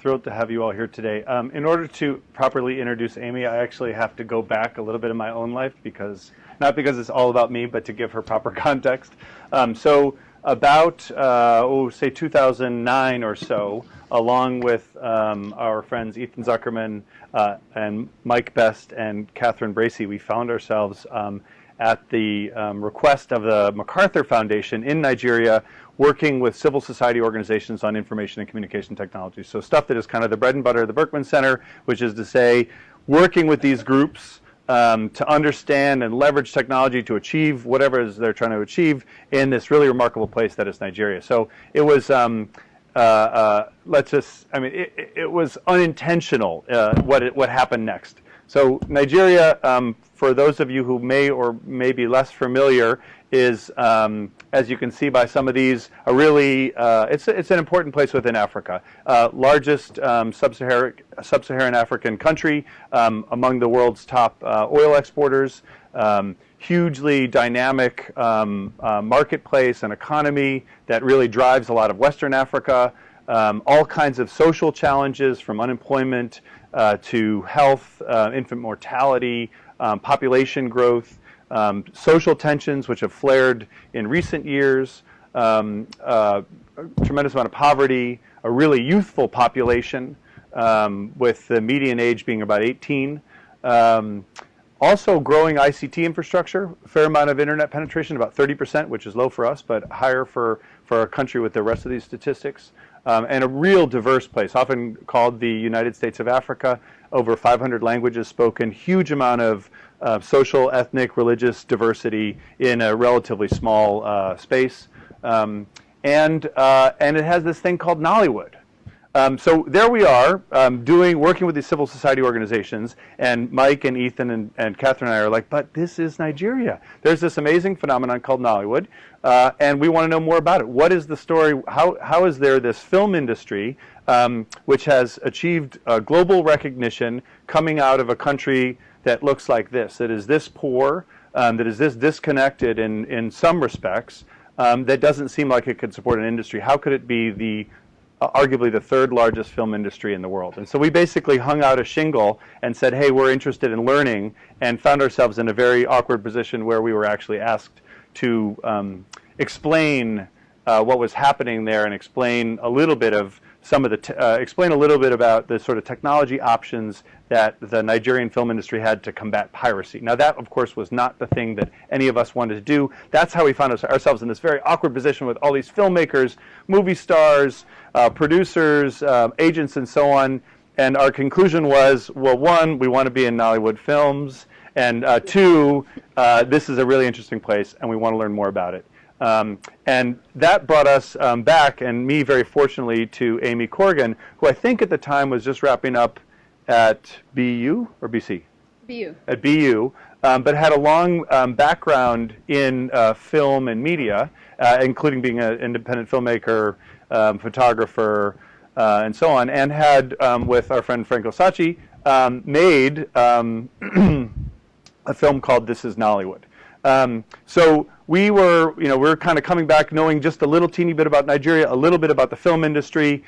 thrilled to have you all here today. In order to properly introduce Aimee, I actually have to go back a little bit in my own life not because it's all about me, but to give her proper context. So about, say 2009 or so, along with our friends Ethan Zuckerman and Mike Best and Catherine Bracey, we found ourselves at the request of the MacArthur Foundation in Nigeria, working with civil society organizations on information and communication technology. So stuff that is kind of the bread and butter of the Berkman Center, which is to say, working with these groups to understand and leverage technology to achieve whatever it is they're trying to achieve in this really remarkable place that is Nigeria. So it was, it was unintentional what happened next. So Nigeria, for those of you who may or may be less familiar, is, as you can see by some of these, a really, it's an important place within Africa. Largest sub-Saharan African country, among the world's top oil exporters, hugely dynamic marketplace and economy that really drives a lot of Western Africa, all kinds of social challenges from unemployment to health, infant mortality, population growth, social tensions which have flared in recent years, a tremendous amount of poverty, a really youthful population with the median age being about 18. Also growing ICT infrastructure, a fair amount of internet penetration, about 30%, which is low for us, but higher for a country with the rest of these statistics. And a real diverse place, often called the United States of Africa, over 500 languages spoken, huge amount of social, ethnic, religious diversity in a relatively small space. And it has this thing called Nollywood. So there we are, working with these civil society organizations, and Mike and Ethan and Catherine and I are like, but this is Nigeria. There's this amazing phenomenon called Nollywood, and we want to know more about it. What is the story? How is there this film industry which has achieved global recognition coming out of a country that looks like this, that is this poor, that is this disconnected in some respects, that doesn't seem like it could support an industry? How could it be arguably the third largest film industry in the world? And so we basically hung out a shingle and said, hey, we're interested in learning, and found ourselves in a very awkward position where we were actually asked to explain what was happening there and explain a little bit of explain a little bit about the sort of technology options that the Nigerian film industry had to combat piracy. Now that, of course, was not the thing that any of us wanted to do. That's how we found ourselves in this very awkward position with all these filmmakers, movie stars, producers, agents, and so on. And our conclusion was, well, one, we want to be in Nollywood films, and two, this is a really interesting place, and we want to learn more about it. And that brought us back, and me very fortunately, to Aimee Corrigan, who I think at the time was just wrapping up at BU or BC? BU. At BU, but had a long background in film and media, including being an independent filmmaker, photographer, and so on, and had, with our friend Franco Sachi, made a film called This Is Nollywood. So we were kind of coming back knowing just a little teeny bit about Nigeria, a little bit about the film industry,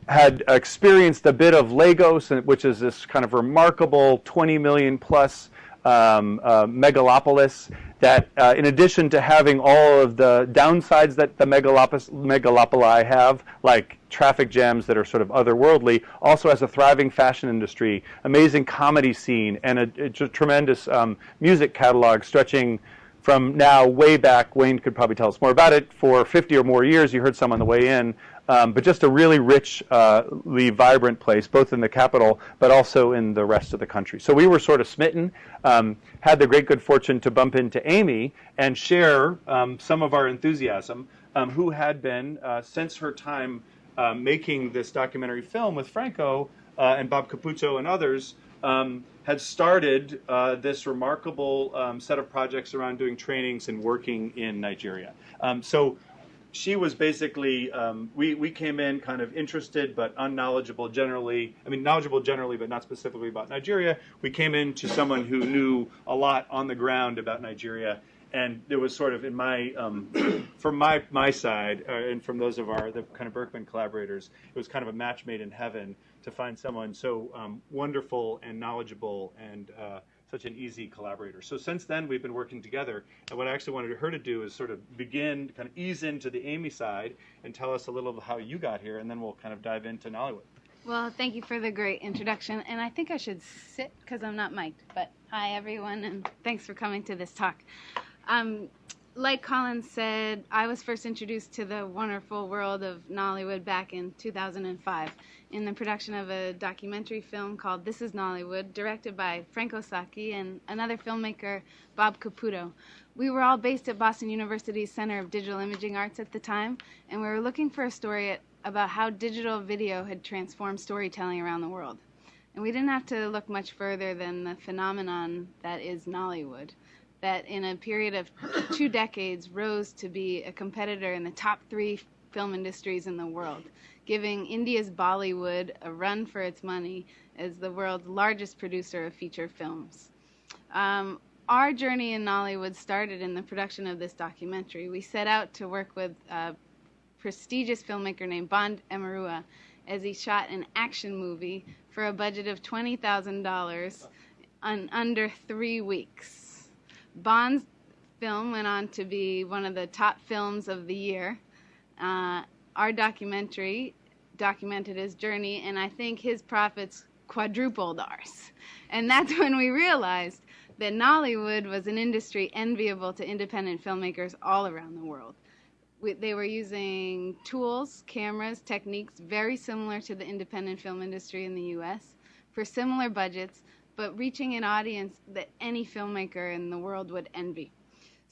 had experienced a bit of Lagos, which is this kind of remarkable 20 million plus megalopolis that, in addition to having all of the downsides that the megalopoli have, like traffic jams that are sort of otherworldly, also has a thriving fashion industry, amazing comedy scene, and a tremendous music catalog stretching from now way back. Wayne could probably tell us more about it. For 50 or more years, you heard some on the way in, but just a really richly vibrant place, both in the capital, but also in the rest of the country. So we were sort of smitten, had the great good fortune to bump into Aimee and share some of our enthusiasm, who had been, since her time making this documentary film with Franco and Bob Caputo and others, had started this remarkable set of projects around doing trainings and working in Nigeria. So she was basically, we came in kind of interested but unknowledgeable generally. I mean, knowledgeable generally, but not specifically about Nigeria. We came in to someone who knew a lot on the ground about Nigeria. And there was sort of in my, from my side, and from those of the kind of Berkman collaborators, it was kind of a match made in heaven to find someone so wonderful and knowledgeable and such an easy collaborator. So since then, we've been working together. And what I actually wanted her to do is sort of begin, kind of ease into the Aimee side and tell us a little of how you got here, and then we'll kind of dive into Nollywood. Well, thank you for the great introduction. And I think I should sit because I'm not mic'd. But hi, everyone, and thanks for coming to this talk. Like Colin said, I was first introduced to the wonderful world of Nollywood back in 2005 in the production of a documentary film called This is Nollywood, directed by Franco Sacchi and another filmmaker, Bob Caputo. We were all based at Boston University's Center of Digital Imaging Arts at the time, and we were looking for a story about how digital video had transformed storytelling around the world. And we didn't have to look much further than the phenomenon that is Nollywood, that in a period of 2 decades rose to be a competitor in the top 3 film industries in the world, giving India's Bollywood a run for its money as the world's largest producer of feature films. Our journey in Nollywood started in the production of this documentary. We set out to work with a prestigious filmmaker named Bond Emerua as he shot an action movie for a budget of $20,000 in under 3 weeks. Bond's film went on to be one of the top films of the year. Our documentary documented his journey, and I think his profits quadrupled ours. And that's when we realized that Nollywood was an industry enviable to independent filmmakers all around the world. They were using tools, cameras, techniques very similar to the independent film industry in the US for similar budgets, but reaching an audience that any filmmaker in the world would envy.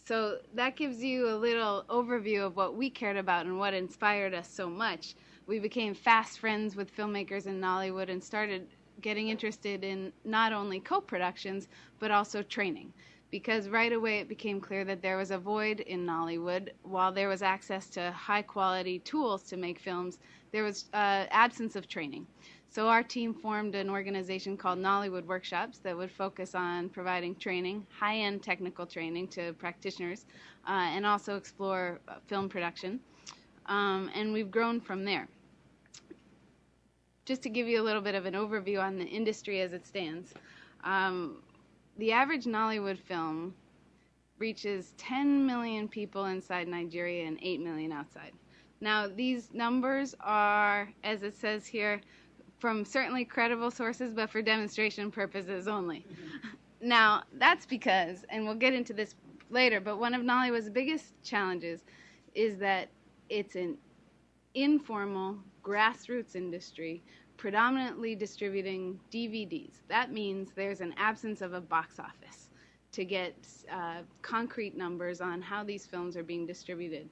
So that gives you a little overview of what we cared about and what inspired us so much. We became fast friends with filmmakers in Nollywood and started getting interested in not only co-productions, but also training. Because right away it became clear that there was a void in Nollywood. While there was access to high-quality tools to make films, there was absence of training. So our team formed an organization called Nollywood Workshops that would focus on providing training, high-end technical training to practitioners, and also explore film production. And we've grown from there. Just to give you a little bit of an overview on the industry as it stands, the average Nollywood film reaches 10 million people inside Nigeria and 8 million outside. Now, these numbers are, as it says here, from certainly credible sources, but for demonstration purposes only. Now, that's because, and we'll get into this later, but one of Nollywood's biggest challenges is that it's an informal, grassroots industry predominantly distributing DVDs. That means there's an absence of a box office to get concrete numbers on how these films are being distributed.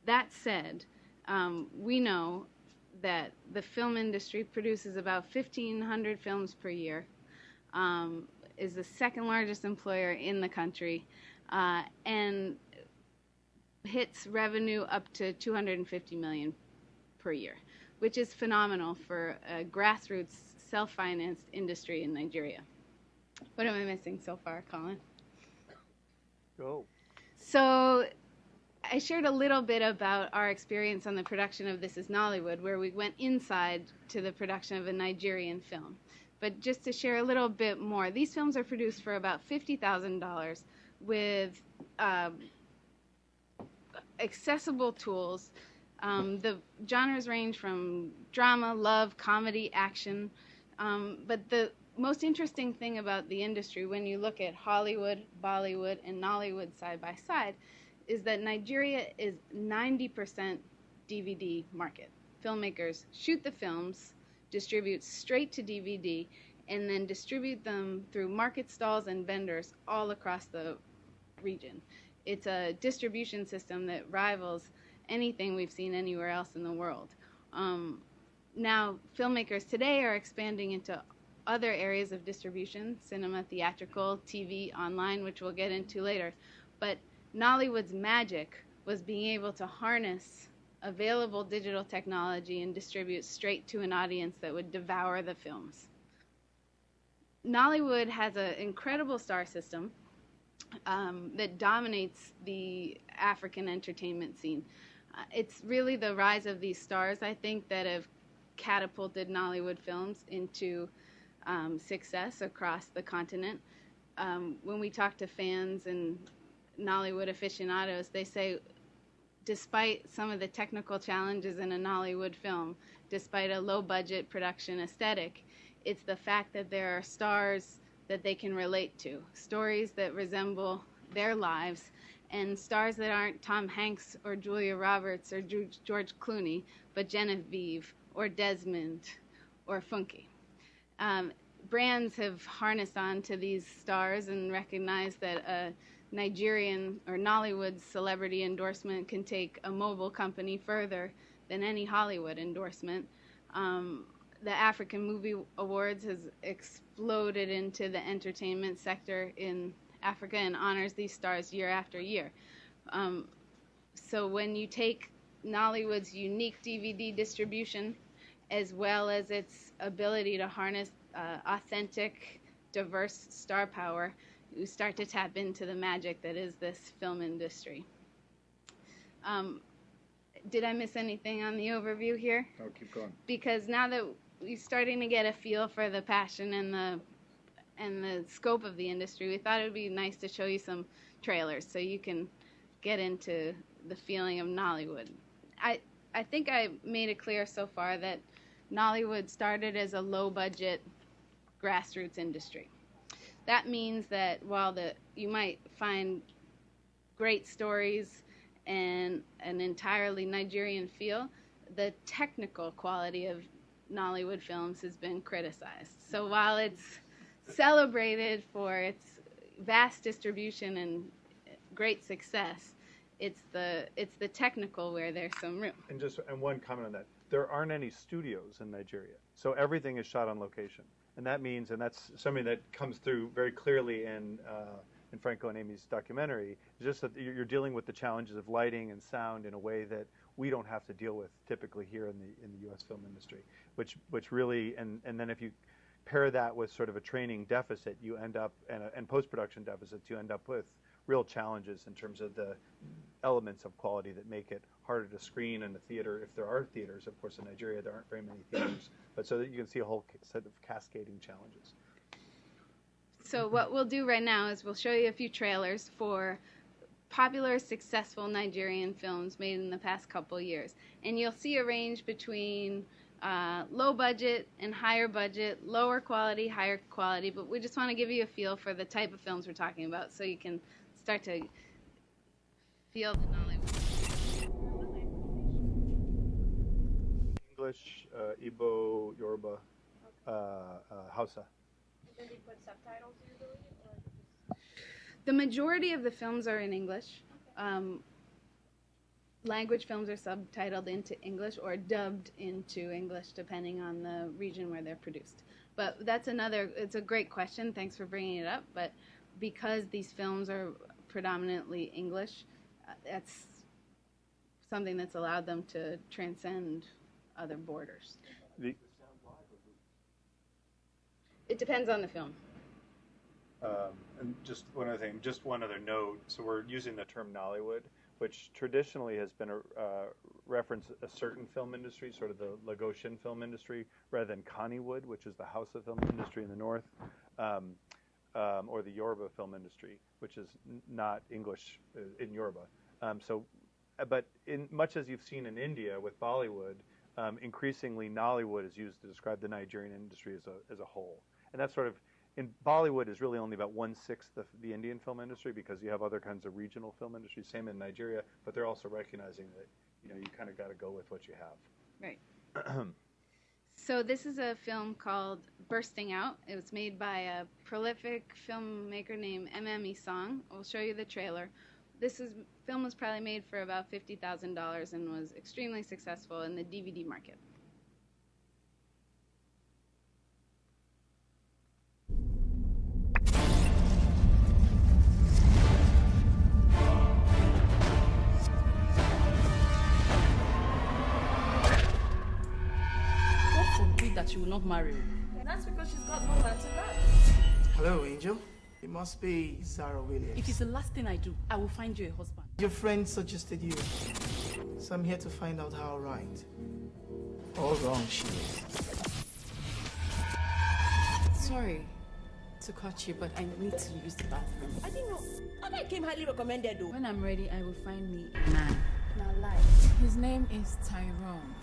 That said, we know that the film industry produces about 1,500 films per year, is the second largest employer in the country, and hits revenue up to $250 million per year, which is phenomenal for a grassroots, self-financed industry in Nigeria. What am I missing so far, Colin? Go. So I shared a little bit about our experience on the production of This is Nollywood, where we went inside to the production of a Nigerian film. But just to share a little bit more, these films are produced for about $50,000 with accessible tools. The genres range from drama, love, comedy, action. But the most interesting thing about the industry, when you look at Hollywood, Bollywood, and Nollywood side by side, is that Nigeria is 90% DVD market. Filmmakers shoot the films, distribute straight to DVD, and then distribute them through market stalls and vendors all across the region. It's a distribution system that rivals anything we've seen anywhere else in the world. Now, filmmakers today are expanding into other areas of distribution, cinema, theatrical, TV, online, which we'll get into later. But Nollywood's magic was being able to harness available digital technology and distribute straight to an audience that would devour the films. Nollywood has an incredible star system. that dominates the African entertainment scene. It's really the rise of these stars, I think, that have catapulted Nollywood films into success across the continent. When we talk to fans and Nollywood aficionados, they say, despite some of the technical challenges in a Nollywood film, despite a low-budget production aesthetic, it's the fact that there are stars that they can relate to, stories that resemble their lives, and stars that aren't Tom Hanks or Julia Roberts or George Clooney, but Genevieve or Desmond or Funke. Brands have harnessed on to these stars and recognized that a Nigerian or Nollywood celebrity endorsement can take a mobile company further than any Hollywood endorsement. The African Movie Awards has exploded into the entertainment sector in Africa and honors these stars year after year. So when you take Nollywood's unique DVD distribution, as well as its ability to harness authentic, diverse star power, you start to tap into the magic that is this film industry. Did I miss anything on the overview here? No, keep going. Because now that we're starting to get a feel for the passion and the scope of the industry, we thought it would be nice to show you some trailers so you can get into the feeling of Nollywood. I think I made it clear so far that Nollywood started as a low-budget grassroots industry. That means that while you might find great stories and an entirely Nigerian feel, the technical quality of Nollywood films has been criticized. So while it's celebrated for its vast distribution and great success, it's the technical where there's some room. And one comment on that. There aren't any studios in Nigeria, so everything is shot on location. And that means, and that's something that comes through very clearly in Franco and Aimee's documentary, is just that you're dealing with the challenges of lighting and sound in a way that we don't have to deal with typically here in the U.S. film industry, which really, and then if you pair that with sort of a training deficit, you end up, and post-production deficits, you end up with real challenges in terms of the elements of quality that make it harder to screen in the theater. If there are theaters, of course, in Nigeria, there aren't very many theaters, but so that you can see a whole set of cascading challenges. So what we'll do right now is we'll show you a few trailers for popular, successful Nigerian films made in the past couple years. And you'll see a range between low budget and higher budget, lower quality, higher quality, but we just want to give you a feel for the type of films we're talking about so you can start to feel the Nollywood. English, Igbo, Yoruba, Hausa. Did they put subtitles usually? The majority of the films are in English. Language films are subtitled into English or dubbed into English, depending on the region where they're produced. But it's a great question. Thanks for bringing it up. But because these films are predominantly English, that's something that's allowed them to transcend other borders. It depends on the film. And just one other thing, just one other note. So we're using the term Nollywood, which traditionally has been a reference a certain film industry, sort of the Lagosian film industry, rather than Kannywood, which is the Hausa film industry in the north, or the Yoruba film industry, which is not English in Yoruba. But in much as you've seen in India with Bollywood, increasingly Nollywood is used to describe the Nigerian industry as a whole, and that's sort of. In Bollywood is really only about 1/6 of the Indian film industry because you have other kinds of regional film industries. Same in Nigeria, but they're also recognizing that you kind of got to go with what you have. Right. So this is a film called Bursting Out. It was made by a prolific filmmaker named Aimee Song. We'll show you the trailer. Film was probably made for about $50,000 and was extremely successful in the DVD market. That she will not marry. And that's because she's got no man to love. Hello, Angel. It must be Sarah Williams. If it's the last thing I do, I will find you a husband. Your friend suggested you. So I'm here to find out how right or wrong she is. Sorry to cut you, but I need to use the bathroom. I didn't know. Oh, that came highly recommended though. When I'm ready, I will find me a man. Now lie. His name is Tyrone.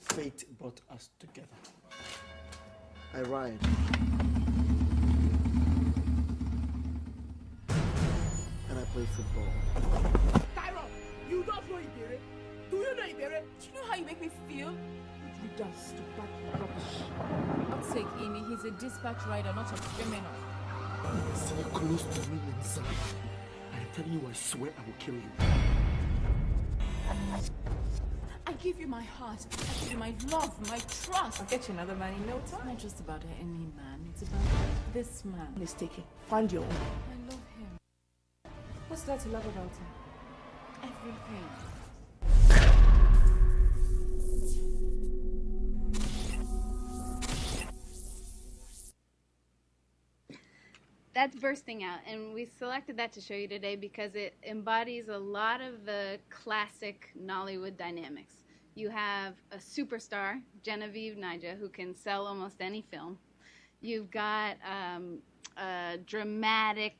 Fate brought us together. I ride. And I play football. Tyrone, you don't know Ibere. Do you know Ibere? Do you know how you make me feel? You does to bad rubbish. I'll take Aimee. He's a dispatch rider, not a criminal. Stay close to me, Lisa. I'm telling you, I swear I will kill you. I give you my heart. I give you my love, my trust. I'll get you another man in no It's time. not just about any man. It's about this man. Mistaken. Find your own. I love him. What's there to love about him? Everything. That's Bursting Out, and we selected that to show you today because it embodies a lot of the classic Nollywood dynamics. You have a superstar, Genevieve Nigel, who can sell almost any film. You've got a dramatic,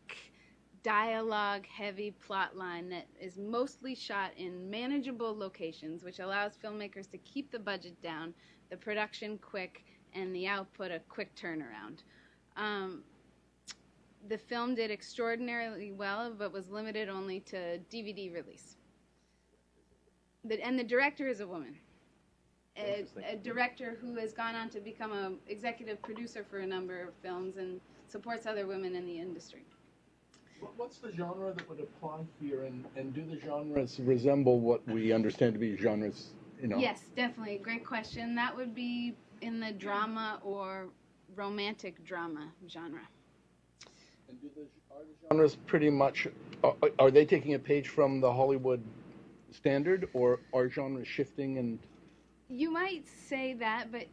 dialogue-heavy plot line that is mostly shot in manageable locations, which allows filmmakers to keep the budget down, the production quick, and the output a quick turnaround. The film did extraordinarily well, but was limited only to DVD release. And the director is a woman. A director who has gone on to become an executive producer for a number of films and supports other women in the industry. What's the genre that would apply here, and do the genres resemble what we understand to be genres, you know? Yes, definitely. Great question. That would be in the drama or romantic drama genre. And are the genres pretty much, are they taking a page from the Hollywood standard, or are genres shifting? And You might say that, but,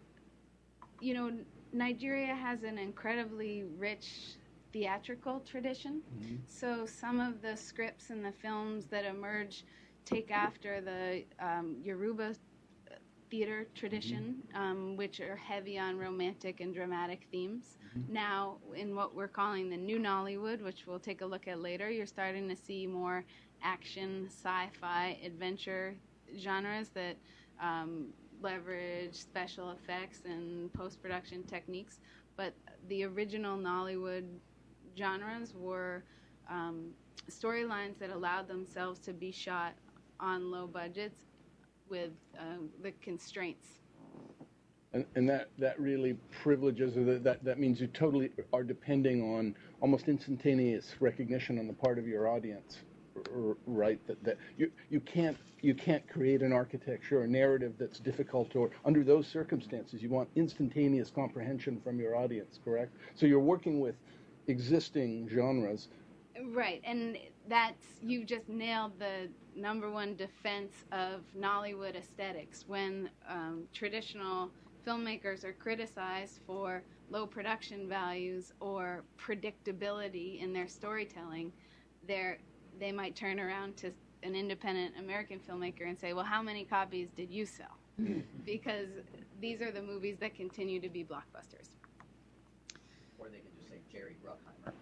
you know, Nigeria has an incredibly rich theatrical tradition. Mm-hmm. So some of the scripts and the films that emerge take after the Yoruba theater tradition, which are heavy on romantic and dramatic themes. Mm-hmm. Now, in what we're calling the new Nollywood, which we'll take a look at later, you're starting to see more action, sci-fi, adventure genres that leverage special effects and post-production techniques. But the original Nollywood genres were storylines that allowed themselves to be shot on low budgets with the constraints. and that really privileges, or that means you totally are depending on almost instantaneous recognition on the part of your audience, right? That you can't create an architecture or narrative that's difficult, or under those circumstances you want instantaneous comprehension from your audience, correct? So you're working with existing genres. Right, and you just nailed the number one defense of Nollywood aesthetics. When traditional filmmakers are criticized for low production values or predictability in their storytelling, they might turn around to an independent American filmmaker and say, well, how many copies did you sell? Because these are the movies that continue to be blockbusters. Or they could just say Jerry Bruckheimer.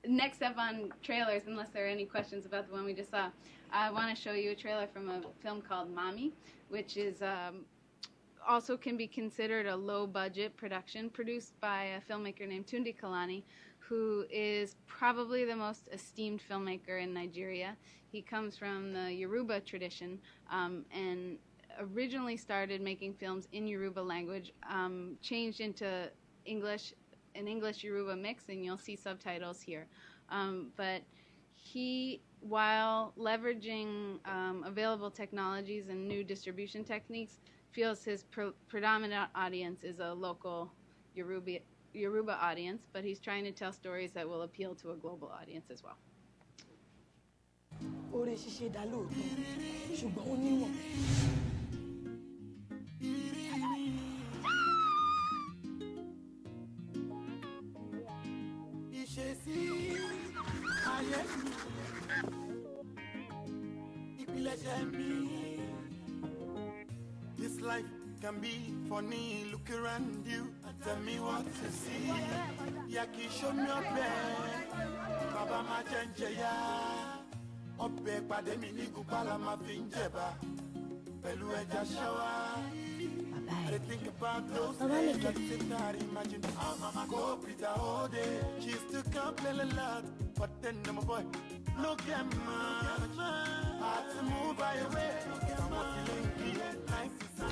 Next up on trailers, unless there are any questions about the one we just saw, I want to show you a trailer from a film called Mommy, which is also can be considered a low-budget production produced by a filmmaker named Tunde Kalani, who is probably the most esteemed filmmaker in Nigeria. He comes from the Yoruba tradition and originally started making films in Yoruba language, changed into English, an English-Yoruba mix, and you'll see subtitles here. But he, while leveraging available technologies and new distribution techniques, feels his predominant audience is a local Yoruba audience, but he's trying to tell stories that will appeal to a global audience as well. life can be funny. Look around you, tell me what to see. Yaki show me your bed, Baba ma chenche ya. Ope pade mi ni gubala ma finjeba. Pelu eja shower. I think about those days that sit there, imagine how mama go Peter all day. She used to complain a lot, but then my boy, look at mama. I had to move right away. I'm not feeling nice to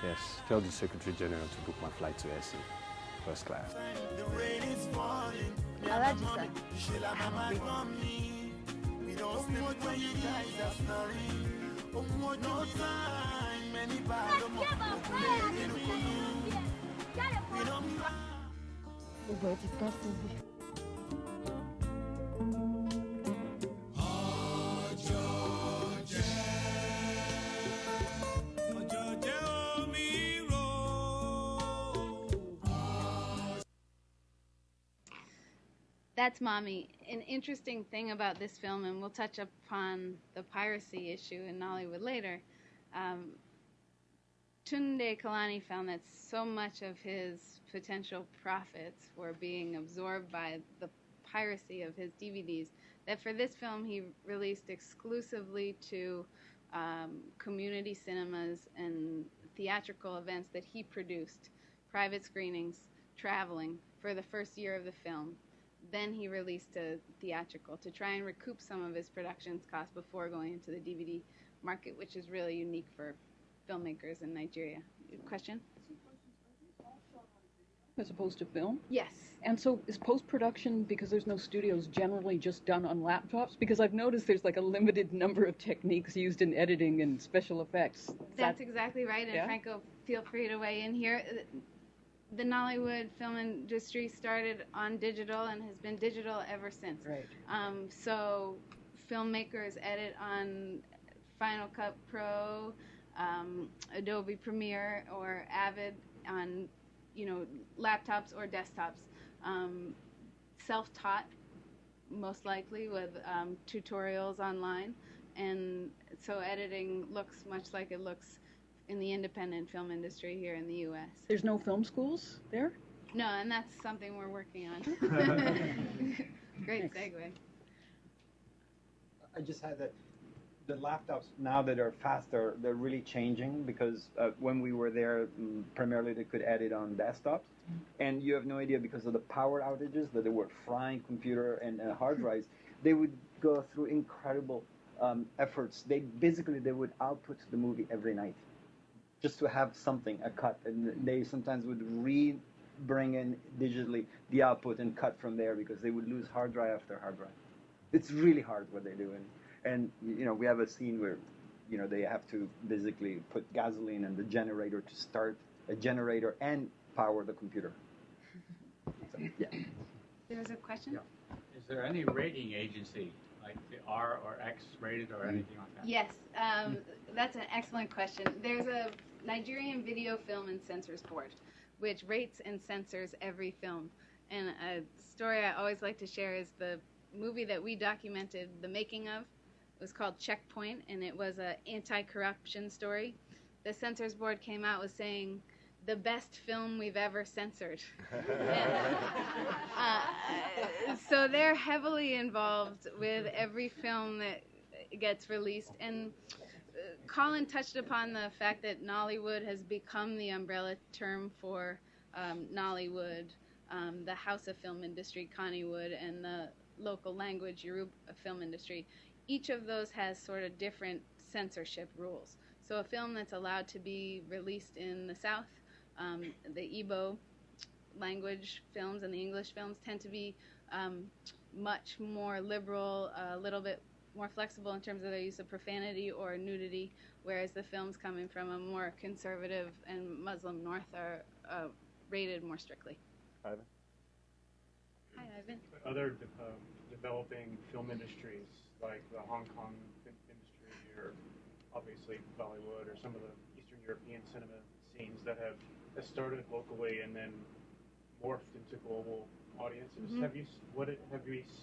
Yes, tell the Secretary General to book my flight to SC, first class. The rain is falling. I'll add you, son. She'll have my mommy. We don't sleep when you guys are snoring. Oh, no time. Many bad we don't That's Mommy. An interesting thing about this film, and we'll touch upon the piracy issue in Nollywood later, Tunde Kalani found that so much of his potential profits were being absorbed by the piracy of his DVDs that for this film he released exclusively to community cinemas and theatrical events that he produced, private screenings, traveling for the first year of the film. Then he released a theatrical to try and recoup some of his production's costs before going into the DVD market, which is really unique for filmmakers in Nigeria. Question? As opposed to film? Yes. And so is post-production, because there's no studios, generally just done on laptops? Because I've noticed there's like a limited number of techniques used in editing and special effects. That's exactly right. And Yeah? Franco, feel free to weigh in here. The Nollywood film industry started on digital and has been digital ever since. Right. So filmmakers edit on Final Cut Pro, Adobe Premiere, or Avid on, laptops or desktops. Self-taught, most likely, with tutorials online. And so editing looks much like it looks in the independent film industry here in the U.S. There's no film schools there? No, and that's something we're working on. Great segue. I just had that the laptops now that are faster, they're really changing because when we were there, primarily they could edit on desktops, and you have no idea because of the power outages that they were frying computer and hard drives. They would go through incredible efforts. They would output the movie every night, just to have something, a cut, and they sometimes would bring in digitally the output and cut from there because they would lose hard drive after hard drive. It's really hard what they do, and we have a scene where they have to basically put gasoline in the generator to start a generator and power the computer. So, yeah. There was a question? Yeah. Is there any rating agency like the R or X rated or anything like that? Yes, that's an excellent question. There's a Nigerian Video Film and Censors Board, which rates and censors every film. And a story I always like to share is the movie that we documented the making of. It was called Checkpoint, and it was an anti-corruption story. The Censors Board came out with saying, the best film we've ever censored. So they're heavily involved with every film that gets released. And Colin touched upon the fact that Nollywood has become the umbrella term for Nollywood, the House of Film Industry, Conniewood, and the local language Yoruba film industry. Each of those has sort of different censorship rules. So a film that's allowed to be released in the South, the Igbo language films and the English films tend to be much more liberal, a little bit more flexible in terms of their use of profanity or nudity, whereas the films coming from a more conservative and Muslim North are rated more strictly. Ivan? Hi, Ivan. Other developing film industries, like the Hong Kong film industry, or obviously Bollywood, or some of the Eastern European cinema scenes that have started locally and then morphed into global audiences. Mhm. Have you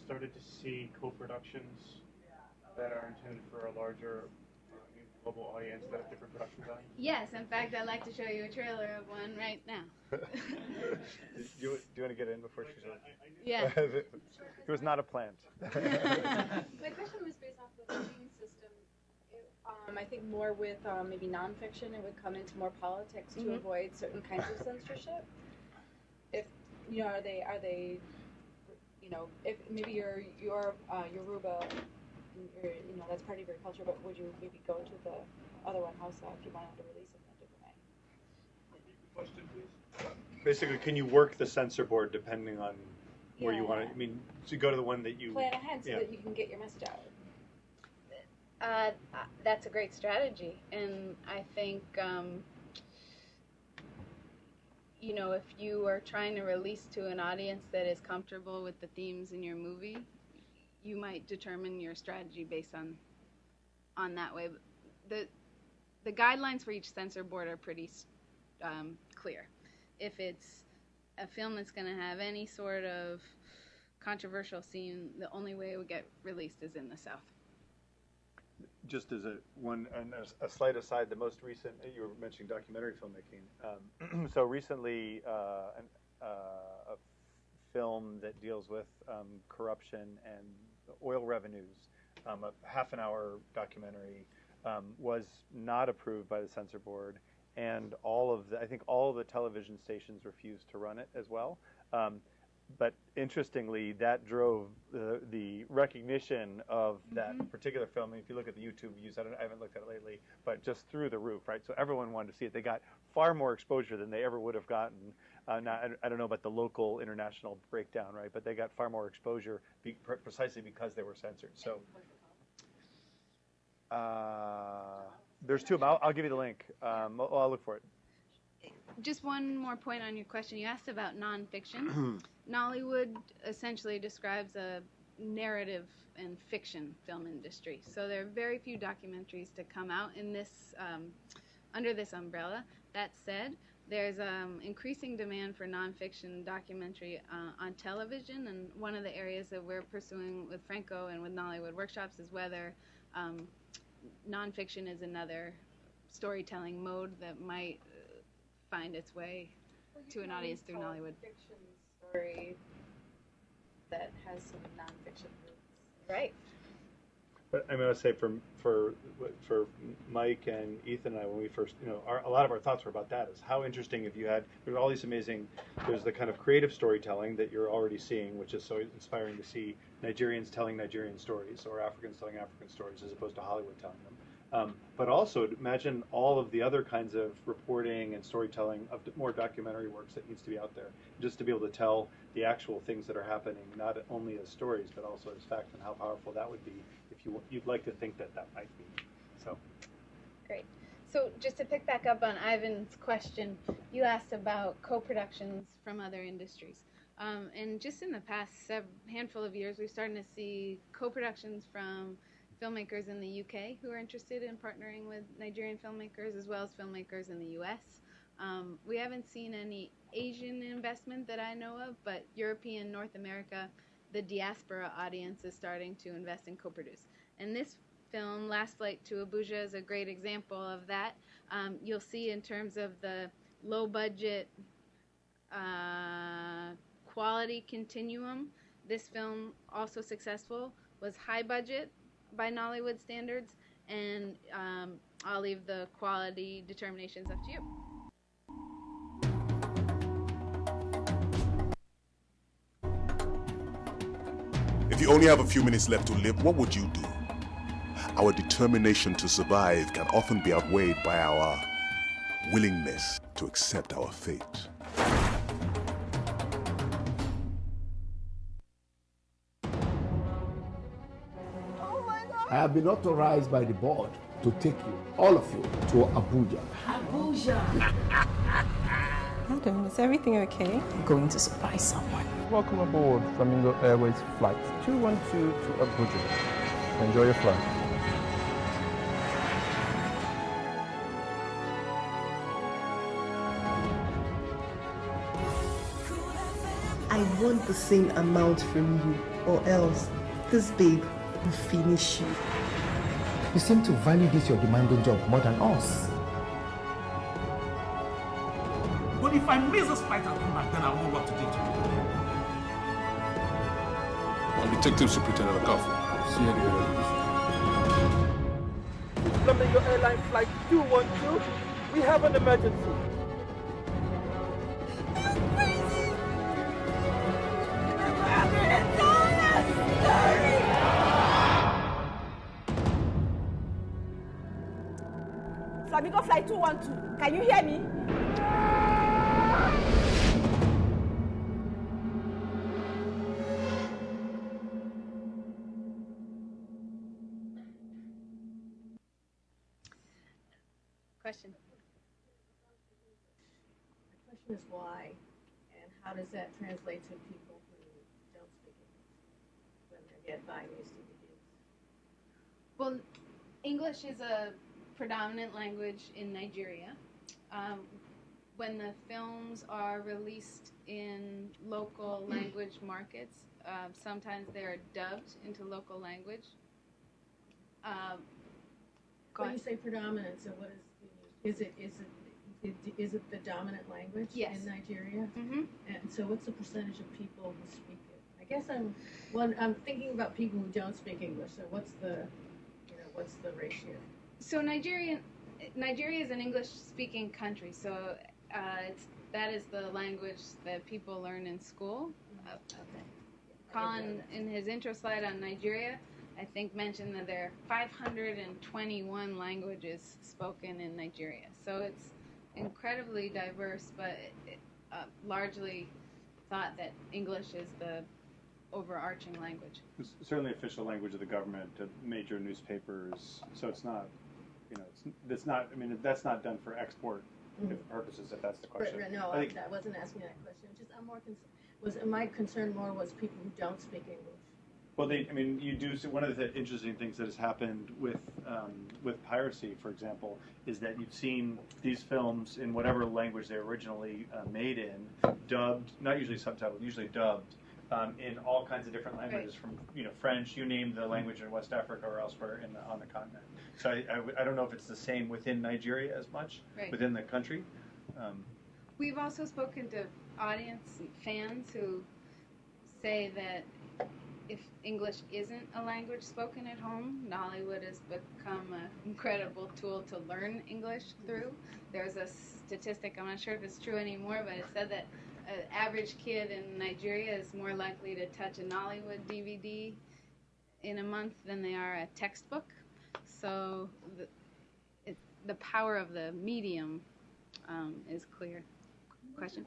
started to see co-productions that are intended for a larger global audience that have different production values? Yes, in fact, I'd like to show you a trailer of one right now. Do you want to get in before she goes? Yeah. It was not a plant. My question was based off the rating system. I think more with maybe nonfiction, it would come into more politics to avoid certain kinds of censorship. If are they if maybe your Yoruba, that's part of your culture, but would you maybe go to the other one, Hausa, if you wanted to release it in a different way? Question, please. Basically, can you work the censor board depending on where you want it? I mean, so you go to the one that you plan ahead so that you can get your message out. That's a great strategy, and I think if you are trying to release to an audience that is comfortable with the themes in your movie, you might determine your strategy based on that way. The guidelines for each censor board are pretty clear. If it's a film that's going to have any sort of controversial scene, the only way it would get released is in the South. Just as a slight aside, the most recent, you were mentioning documentary filmmaking. So recently, a film that deals with corruption and oil revenues, a half-an-hour documentary, was not approved by the censor board, and I think all of the television stations refused to run it as well. But interestingly, that drove the recognition of that particular film. And if you look at the YouTube views, I haven't looked at it lately, but just through the roof, right? So everyone wanted to see it. They got far more exposure than they ever would have gotten. Now, I don't know about the local international breakdown, right? But they got far more exposure precisely because they were censored. So there's two of them. I'll give you the link. I'll look for it. Just one more point on your question. You asked about nonfiction. Nollywood essentially describes a narrative and fiction film industry. So there are very few documentaries to come out in this under this umbrella. That said, there's increasing demand for nonfiction documentary on television, and one of the areas that we're pursuing with Franco and with Nollywood workshops is whether nonfiction is another storytelling mode that might find its way to an audience through Nollywood. Fiction story that has some nonfiction roots. Right. But I'm going to say for Mike and Ethan and I, when we first, a lot of our thoughts were about that. Is how interesting if you had, there's all these amazing, there's the kind of creative storytelling that you're already seeing, which is so inspiring to see Nigerians telling Nigerian stories or Africans telling African stories as opposed to Hollywood telling them. But also imagine all of the other kinds of reporting and storytelling of more documentary works that needs to be out there, just to be able to tell the actual things that are happening, not only as stories, but also as facts, and how powerful that would be if you'd like to think that might be. So. Great. So just to pick back up on Ivan's question, you asked about co-productions from other industries. And just in the past handful of years, we're starting to see co-productions from filmmakers in the UK who are interested in partnering with Nigerian filmmakers, as well as filmmakers in the US. We haven't seen any Asian investment that I know of, but European, North America, the diaspora audience is starting to invest in co-produce. And this film, Last Flight to Abuja, is a great example of that. You'll see in terms of the low budget quality continuum, this film, also successful, was high budget by Nollywood standards, and I'll leave the quality determinations up to you. If you only have a few minutes left to live, what would you do? Our determination to survive can often be outweighed by our willingness to accept our fate. I have been authorized by the board to take you, all of you, to Abuja. Abuja! Madam, is everything okay? I'm going to surprise someone. Welcome aboard Flamingo Airways Flight 212 to Abuja. Enjoy your flight. I want the same amount from you, or else this babe will finish you. You seem to value this your demanding job more than us. But if I miss this fight and come back, then I'll know what to do to you. Our detectives Superintendent Okafor. See you again. Flamingo Airline Flight 212, we have an emergency. Flamingo Flight 212, can you hear me? Question. The question is why, and how does that translate to people who don't speak English when they're buying these DVDs? Well, English is a predominant language in Nigeria. When the films are released in local language markets, sometimes they are dubbed into local language. When you say predominant, so what is it the dominant language in Nigeria? Mm-hmm. And so what's the percentage of people who speak it? I guess I'm thinking about people who don't speak English. So what's the ratio? So Nigeria is an English-speaking country, so that is the language that people learn in school. Colin, in his intro slide on Nigeria, I think mentioned that there are 521 languages spoken in Nigeria. So it's incredibly diverse, but largely thought that English is the overarching language. It's certainly official language of the government, of major newspapers. So it's not, that's not. I mean, that's not done for export purposes. If that's the question. No, I wasn't asking that question. Just I'm more my concern more was people who don't speak English. Well, you do. So one of the interesting things that has happened with piracy, for example, is that you've seen these films in whatever language they're originally made in, dubbed, not usually subtitled, usually dubbed, in all kinds of different languages, from French, you name the language in West Africa or elsewhere on the continent. So I don't know if it's the same within Nigeria as much within the country. We've also spoken to audience and fans who say that if English isn't a language spoken at home, Nollywood has become an incredible tool to learn English through. There's a statistic, I'm not sure if it's true anymore, but it said that an average kid in Nigeria is more likely to touch a Nollywood DVD in a month than they are a textbook. So the power of the medium is clear. Question?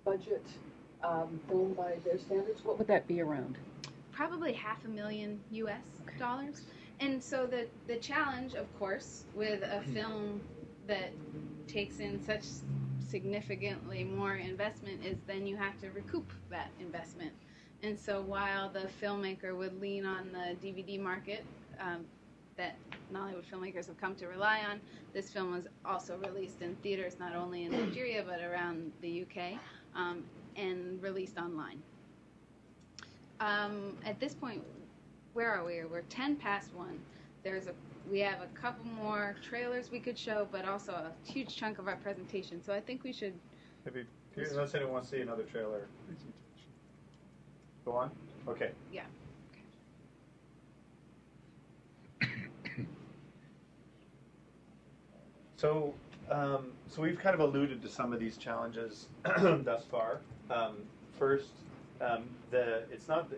Budget film by their standards, what would that be around? Probably $500,000 US. And so the challenge, of course, with a film that takes in such significantly more investment is then you have to recoup that investment. And so while the filmmaker would lean on the DVD market that Nollywood filmmakers have come to rely on, this film was also released in theaters not only in Nigeria but around the UK. And released online. At this point, where are we? We're 10 past 1. We have a couple more trailers we could show, but also a huge chunk of our presentation. So I think we should. Maybe, unless anyone wants to see another trailer. Go on. Okay. Yeah. So we've kind of alluded to some of these challenges thus far. First, it's not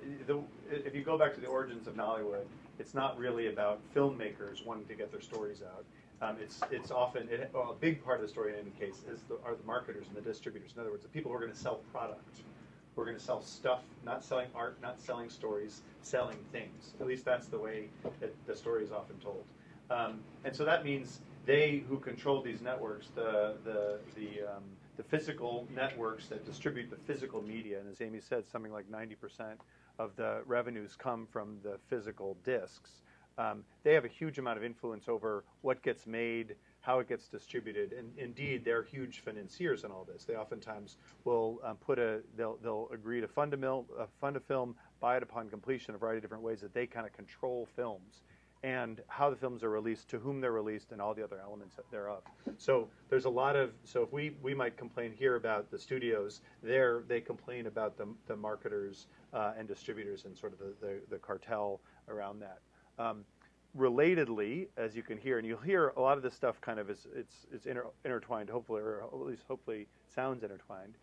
if you go back to the origins of Nollywood, it's not really about filmmakers wanting to get their stories out. It's often a big part of the story in any case are the marketers and the distributors. In other words, the people who are going to sell product, who are going to sell stuff, not selling art, not selling stories, selling things. At least that's the way that the story is often told. And so that means they who control these networks, the physical networks that distribute the physical media, and as Aimee said, something like 90% of the revenues come from the physical discs. They have a huge amount of influence over what gets made, how it gets distributed. And indeed, they're huge financiers in all this. They oftentimes will they'll agree to fund a film, buy it upon completion, a variety of different ways that they kind of control films and how the films are released, to whom they're released, and all the other elements thereof. So there's a lot of, so if we might complain here about the studios, they complain about the marketers and distributors and sort of the cartel around that. Relatedly, as you can hear, and you'll hear a lot of this stuff kind of it's intertwined, hopefully, or at least hopefully sounds intertwined,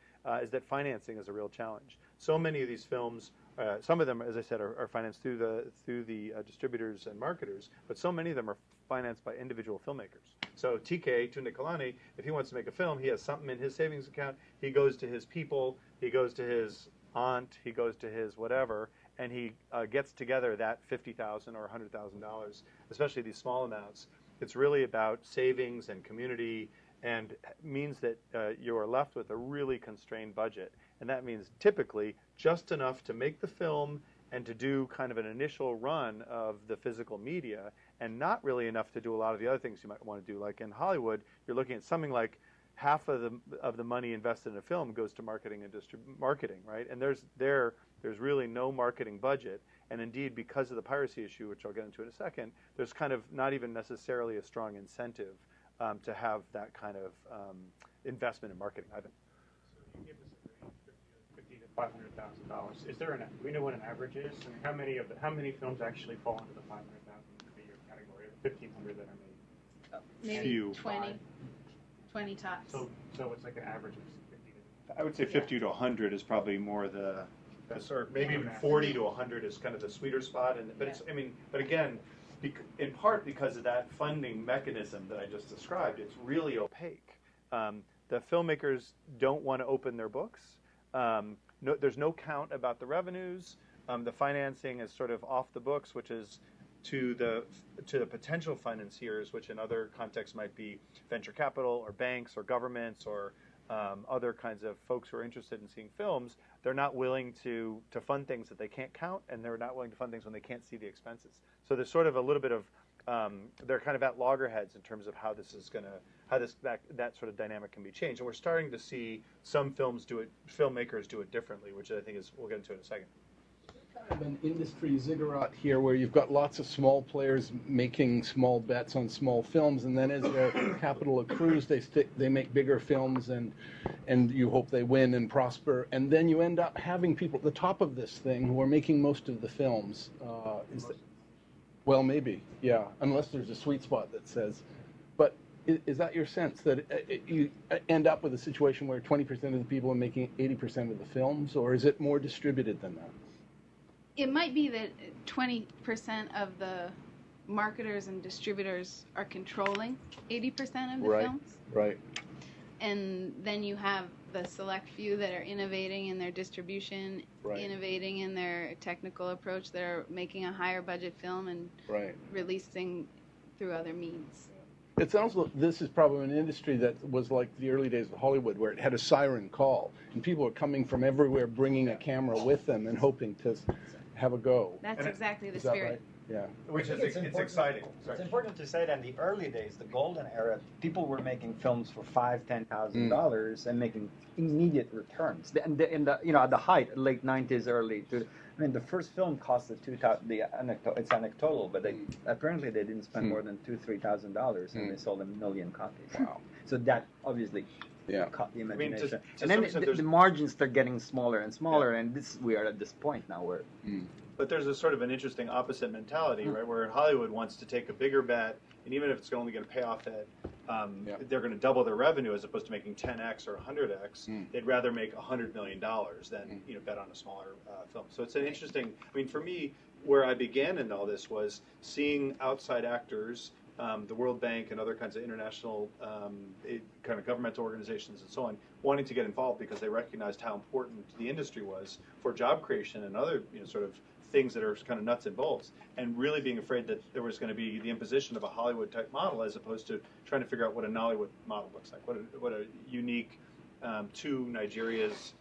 is that financing is a real challenge. So many of these films, some of them, as I said, are financed through the distributors and marketers, but so many of them are financed by individual filmmakers. So TK, Tunde Kalani, if he wants to make a film, he has something in his savings account, he goes to his people, he goes to his aunt, he goes to his whatever, and he gets together that $50,000 or $100,000, especially these small amounts. It's really about savings and community, and means that you are left with a really constrained budget. And that means typically just enough to make the film and to do kind of an initial run of the physical media, and not really enough to do a lot of the other things you might want to do. Like in Hollywood, you're looking at something like half of the money invested in a film goes to marketing and marketing, right? And there's really no marketing budget. And indeed, because of the piracy issue, which I'll get into in a second, there's kind of not even necessarily a strong incentive to have that kind of investment in marketing. Ivan. So you give us a range, $50,000 to $500,000. Is there do we know what an average is? I mean, how many films actually fall into the $500,000 per year category? 1,500 that are made. Maybe 20 tops. So it's like an average of 50 to. I would say 50 to 100 is probably more the sort of, maybe even 40 to 100 is kind of the sweeter spot. But it's, I mean, but again, in part because of that funding mechanism that I just described, it's really opaque. The filmmakers don't want to open their books. There's no count about the revenues. The financing is sort of off the books, which is to the potential financiers, which in other contexts might be venture capital or banks or governments or other kinds of folks who are interested in seeing films. They're not willing to fund things that they can't count, and they're not willing to fund things when they can't see the expenses. So there's sort of a little bit of they're kind of at loggerheads in terms of how this is going to that sort of dynamic can be changed. And we're starting to see some filmmakers do it differently, which I think is we'll get into in a second. Kind of an industry ziggurat here where you've got lots of small players making small bets on small films, and then as their capital accrues, they make bigger films, and you hope they win and prosper, and then you end up having people at the top of this thing who are making most of the films. Well, maybe, yeah, unless there's a sweet spot that says. But is that your sense, that you end up with a situation where 20% of the people are making 80% of the films, or is it more distributed than that? It might be that 20% of the marketers and distributors are controlling 80% of the films. Right. And then you have the select few that are innovating in their distribution, innovating in their technical approach, that are making a higher budget film and releasing through other means. It sounds like this is probably an industry that was like the early days of Hollywood, where it had a siren call, and people are coming from everywhere bringing a camera with them and hoping to have a go. That's exactly the spirit. Right? Yeah. Which is it's exciting. It's important to say that in the early days, the golden era, people were making films for $5,000, $10,000 and making immediate returns. In the at the height, late 90s, early to. I mean, the first film cost it's anecdotal, but apparently they didn't spend more than $2,000-$3,000, and they sold 1 million copies. Wow! So that obviously caught the imagination. And then the margins start getting smaller and smaller, and we are at this point now where. But there's a sort of an interesting opposite mentality, right? Where Hollywood wants to take a bigger bet, and even if it's only going to pay off at, they're going to double their revenue as opposed to making 10x or 100x. They'd rather make $100 million than bet on a smaller film. So it's an interesting. I mean, for me, where I began in all this was seeing outside actors, the World Bank and other kinds of international kind of governmental organizations and so on, wanting to get involved because they recognized how important the industry was for job creation and other sort of things that are kind of nuts and bolts, and really being afraid that there was going to be the imposition of a Hollywood type model as opposed to trying to figure out what a Nollywood model looks like, what a unique to Nigeria's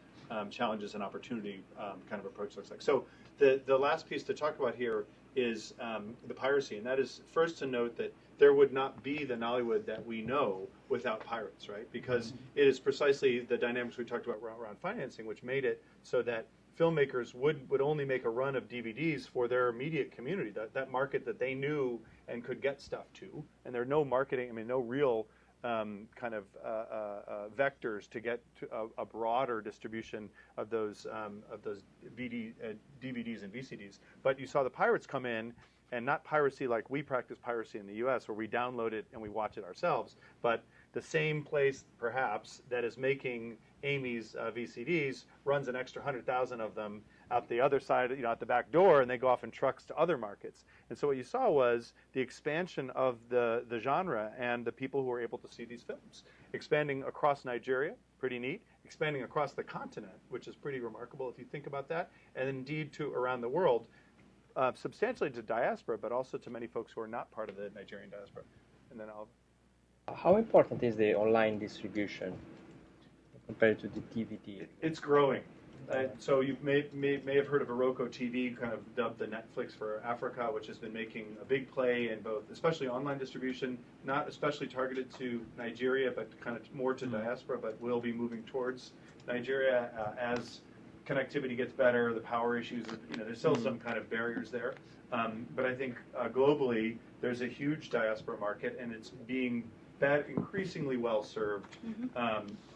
challenges and opportunity kind of approach looks like. So The last piece to talk about here is the piracy, and that is first to note that there would not be the Nollywood that we know without pirates, right? Because it is precisely the dynamics we talked about around financing, which made it so that filmmakers would only make a run of DVDs for their immediate community, that market that they knew and could get stuff to. And there are no marketing, no real kind of vectors to get to a broader distribution of those DVDs and VCDs. But you saw the pirates come in, and not piracy like we practice piracy in the U.S., where we download it and we watch it ourselves, but the same place, perhaps, that is making Aimee's VCDs runs an extra 100,000 of them out the other side, out the back door, and they go off in trucks to other markets. And so what you saw was the expansion of the genre and the people who were able to see these films, expanding across Nigeria, pretty neat, expanding across the continent, which is pretty remarkable if you think about that, and indeed to around the world, substantially to diaspora, but also to many folks who are not part of the Nigerian diaspora. And then How important is the online distribution compared to the DVD? It's growing. So you may have heard of Iroko TV, kind of dubbed the Netflix for Africa, which has been making a big play in both, especially online distribution, not especially targeted to Nigeria, but kind of more to diaspora, but will be moving towards Nigeria as connectivity gets better, the power issues, there's still some kind of barriers there. But I think globally, there's a huge diaspora market, and it's being increasingly well served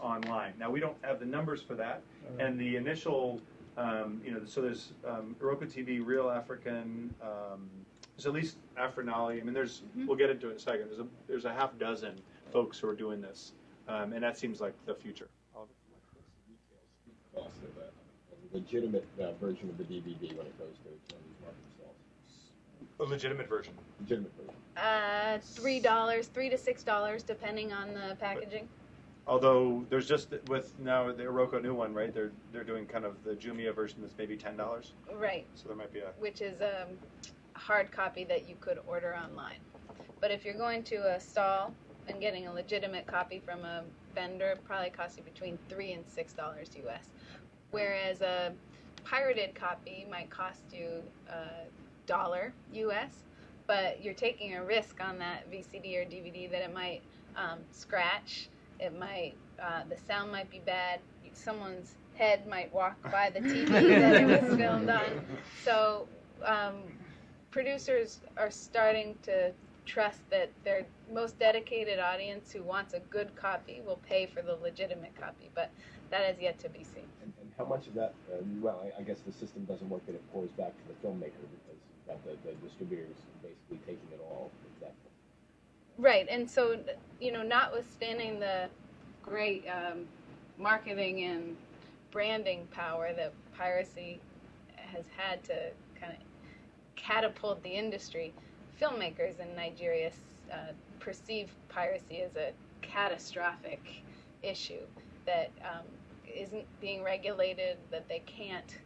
online. Now, we don't have the numbers for that, and the initial, so there's Iroko TV, Real African, there's at least Afrinali. We'll get into it in a second. There's a half dozen folks who are doing this, and that seems like the future. Cost of a legitimate version of the DVD when it goes to one of these market stalls? A legitimate version. Legitimate version. $3, $3 to $6, depending on the packaging. Although there's just with now the Iroko new one, right? They're doing kind of the Jumia version that's maybe $10. Right. So there might be which is a hard copy that you could order online. But if you're going to a stall and getting a legitimate copy from a vendor, it probably costs you between $3 and $6 US. Whereas a pirated copy might cost you $1 US, but you're taking a risk on that VCD or DVD that it might scratch, it might, the sound might be bad, someone's head might walk by the TV that it was filmed on. So producers are starting to trust that their most dedicated audience who wants a good copy will pay for the legitimate copy, but that has yet to be seen. And how much of that, I guess the system doesn't work that it pours back to the filmmaker because you've got the distributors basically taking it all. Exactly. Right, and so, notwithstanding the great marketing and branding power that piracy has had to kind of catapult the industry, filmmakers in Nigeria perceive piracy as a catastrophic issue that isn't being regulated, that they can't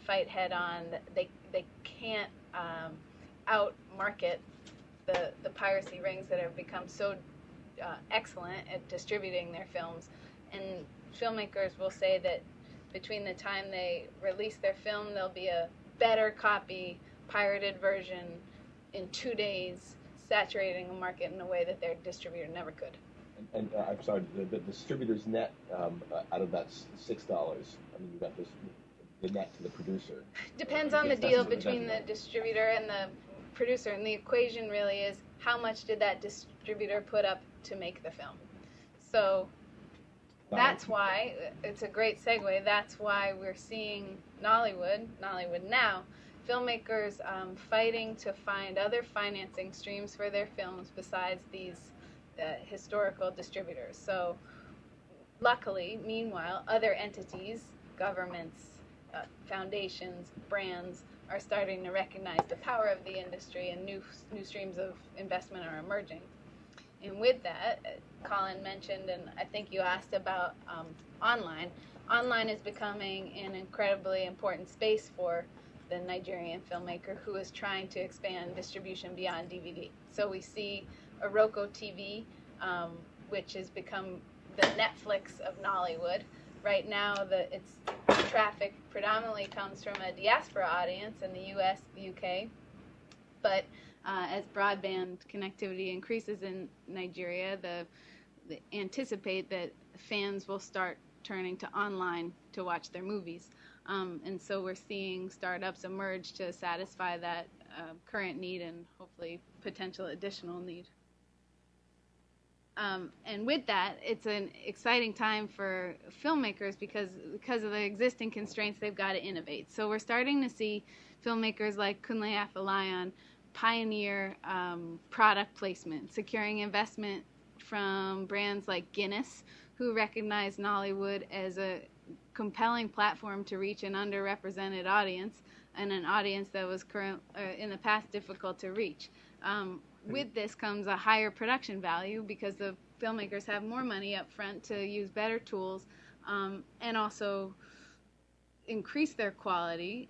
fight head on, that they can't out-market the piracy rings that have become so excellent at distributing their films. And filmmakers will say that between the time they release their film, there'll be a better copy, pirated version in 2 days, saturating a market in a way that their distributor never could. And I'm sorry, the distributor's net out of that $6, you got the net to the producer. Depends on the deal between the distributor and the producer, and the equation really is how much did that distributor put up to make the film. So that's why, it's a great segue, that's why we're seeing Nollywood Now, filmmakers fighting to find other financing streams for their films besides these historical distributors. So luckily, meanwhile, other entities, governments, foundations, brands are starting to recognize the power of the industry, and new streams of investment are emerging. And with that, Colin mentioned, and I think you asked about online. Online is becoming an incredibly important space for the Nigerian filmmaker who is trying to expand distribution beyond DVD. So we see Iroko TV, which has become the Netflix of Nollywood, right now, its traffic predominantly comes from a diaspora audience in the U.S., the UK. But as broadband connectivity increases in Nigeria, they anticipate that fans will start turning to online to watch their movies. And so we're seeing startups emerge to satisfy that current need and hopefully potential additional need. And with that, it's an exciting time for filmmakers because of the existing constraints, they've got to innovate. So we're starting to see filmmakers like Kunle Afolayan pioneer product placement, securing investment from brands like Guinness, who recognize Nollywood as a compelling platform to reach an underrepresented audience and an audience that was in the past difficult to reach. With this comes a higher production value because the filmmakers have more money up front to use better tools and also increase their quality.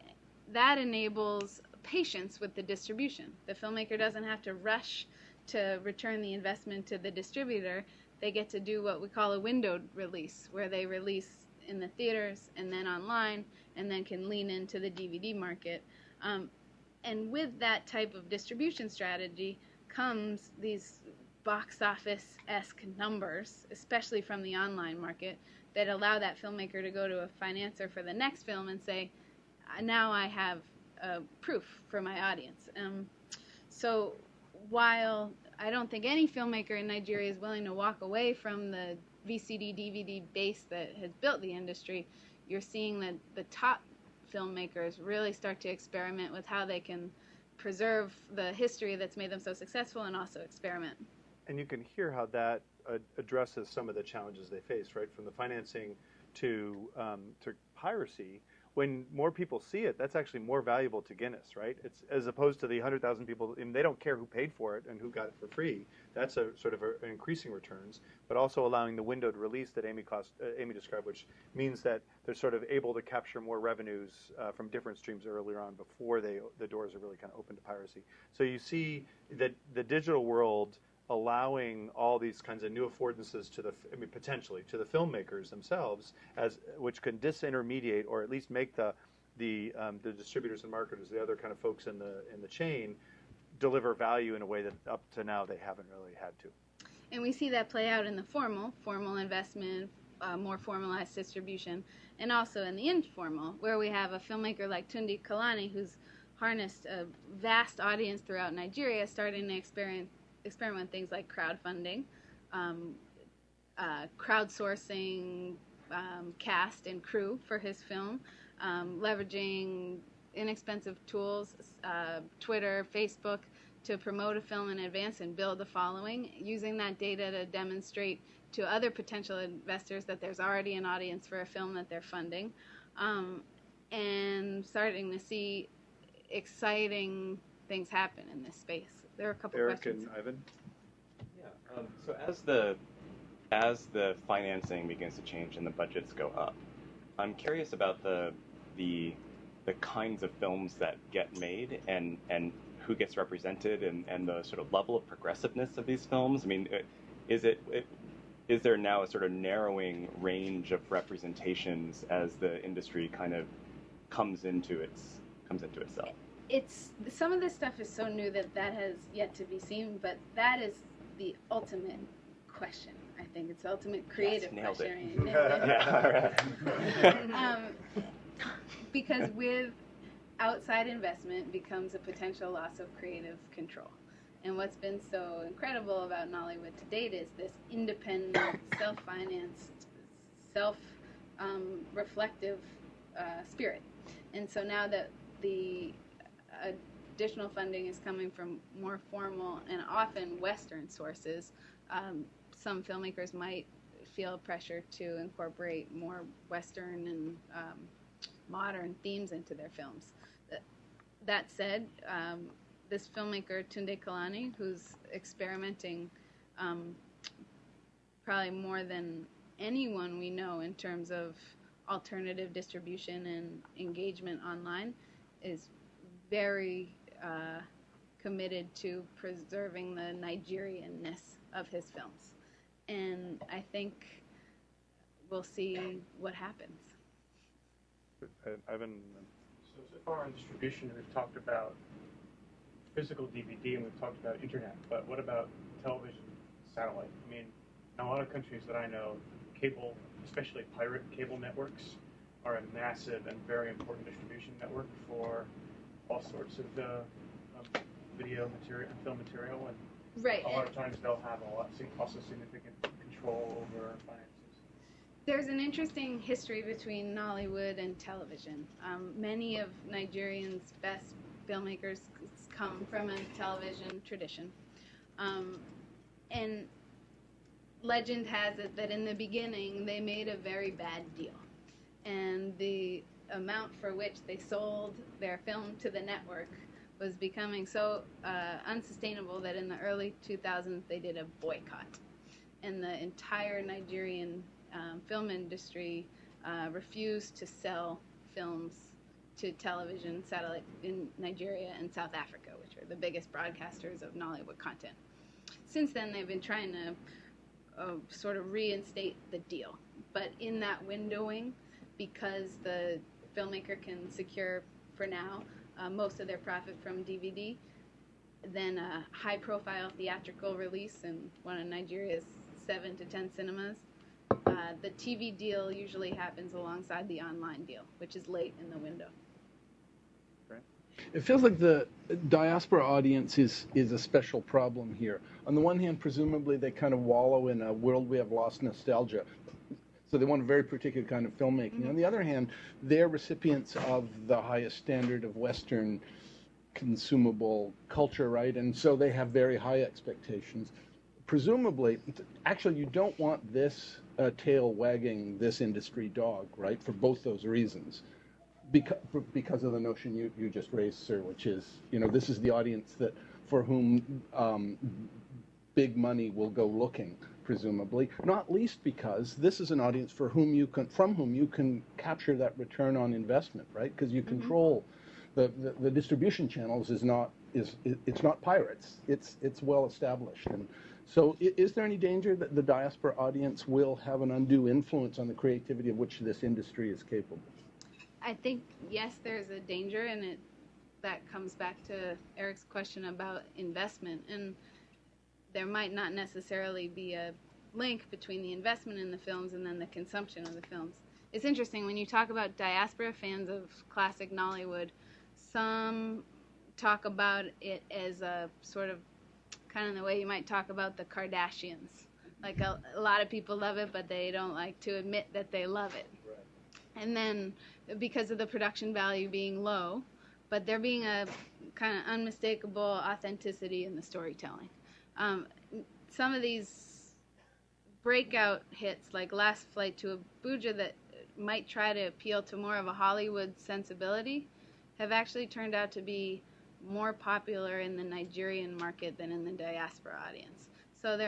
That enables patience with the distribution. The filmmaker doesn't have to rush to return the investment to the distributor. They get to do what we call a windowed release, where they release in the theaters and then online and then can lean into the DVD market. And with that type of distribution strategy comes these box office-esque numbers, especially from the online market, that allow that filmmaker to go to a financier for the next film and say, now I have proof for my audience. So while I don't think any filmmaker in Nigeria is willing to walk away from the VCD, DVD base that has built the industry, you're seeing that the top filmmakers really start to experiment with how they can preserve the history that's made them so successful and also experiment. And you can hear how that addresses some of the challenges they face, right? From the financing to piracy. When more people see it, that's actually more valuable to Guinness, right? It's as opposed to the 100,000 people, and they don't care who paid for it and who got it for free. That's a sort of increasing returns, but also allowing the windowed release that Aimee described, which means that they're sort of able to capture more revenues from different streams earlier on before the doors are really kind of open to piracy. So you see that the digital world allowing all these kinds of new affordances to potentially to the filmmakers themselves, which can disintermediate or at least make the distributors and marketers, the other kind of folks in the chain, deliver value in a way that up to now they haven't really had to. And we see that play out in the formal investment, more formalized distribution, and also in the informal, where we have a filmmaker like Tunde Kalani, who's harnessed a vast audience throughout Nigeria, starting to experiment with things like crowdfunding, crowdsourcing cast and crew for his film, leveraging inexpensive tools, Twitter, Facebook, to promote a film in advance and build a following, using that data to demonstrate to other potential investors that there's already an audience for a film that they're funding, and starting to see exciting things happen in this space. There are a couple questions. Eric and Ivan? Yeah. So as the financing begins to change and the budgets go up, I'm curious about the kinds of films that get made and who gets represented and the sort of level of progressiveness of these films. I mean, is there now a sort of narrowing range of representations as the industry kind of comes into itself? Some of this stuff is so new that has yet to be seen, but that is the ultimate question. I think it's the ultimate creative question. Because with outside investment becomes a potential loss of creative control. And what's been so incredible about Nollywood to date is this independent, self-financed, self-reflective spirit. And so now that the additional funding is coming from more formal and often Western sources, some filmmakers might feel pressure to incorporate more Western and modern themes into their films. That said, this filmmaker, Tunde Kalani, who's experimenting probably more than anyone we know in terms of alternative distribution and engagement online, is very committed to preserving the Nigerian-ness of his films. And I think we'll see what happens. Ivan? So far in distribution, we've talked about physical DVD and we've talked about internet, but what about television, satellite? I mean, in a lot of countries that I know, cable, especially pirate cable networks, are a massive and very important distribution network for all sorts of video material and film material, and right. A lot of times they'll have also significant control over finances. There's an interesting history between Nollywood and television. Many of Nigerians' best filmmakers come from a television tradition. And legend has it that in the beginning they made a very bad deal. And the amount for which they sold their film to the network was becoming so unsustainable that in the early 2000s they did a boycott. And the entire Nigerian film industry refused to sell films to television, satellite in Nigeria and South Africa, which are the biggest broadcasters of Nollywood content. Since then, they've been trying to sort of reinstate the deal. But in that windowing, because the filmmaker can secure, for now, most of their profit from DVD, then a high-profile theatrical release in one of Nigeria's 7 to 10 cinemas, the TV deal usually happens alongside the online deal, which is late in the window. It feels like the diaspora audience is a special problem here. On the one hand, presumably they kind of wallow in a world we have lost nostalgia. So they want a very particular kind of filmmaking. Mm-hmm. On the other hand, they're recipients of the highest standard of Western consumable culture, right? And so they have very high expectations. Presumably, actually, you don't want this tail wagging this industry dog, right? For both those reasons. Because of the notion you just raised, sir, which is, this is the audience that for whom big money will go looking, presumably. Not least because this is an audience from whom you can capture that return on investment, right? Because you control the distribution channels. It's not pirates. It's well established. And so, is there any danger that the diaspora audience will have an undue influence on the creativity of which this industry is capable? I think, yes, there's a danger, and that comes back to Eric's question about investment. And there might not necessarily be a link between the investment in the films and then the consumption of the films. It's interesting, when you talk about diaspora fans of classic Nollywood, some talk about it as a sort of kind of the way you might talk about the Kardashians. Like a lot of people love it, but they don't like to admit that they love it. And then because of the production value being low, but there being a kind of unmistakable authenticity in the storytelling. Some of these breakout hits, like Last Flight to Abuja, that might try to appeal to more of a Hollywood sensibility, have actually turned out to be more popular in the Nigerian market than in the diaspora audience. So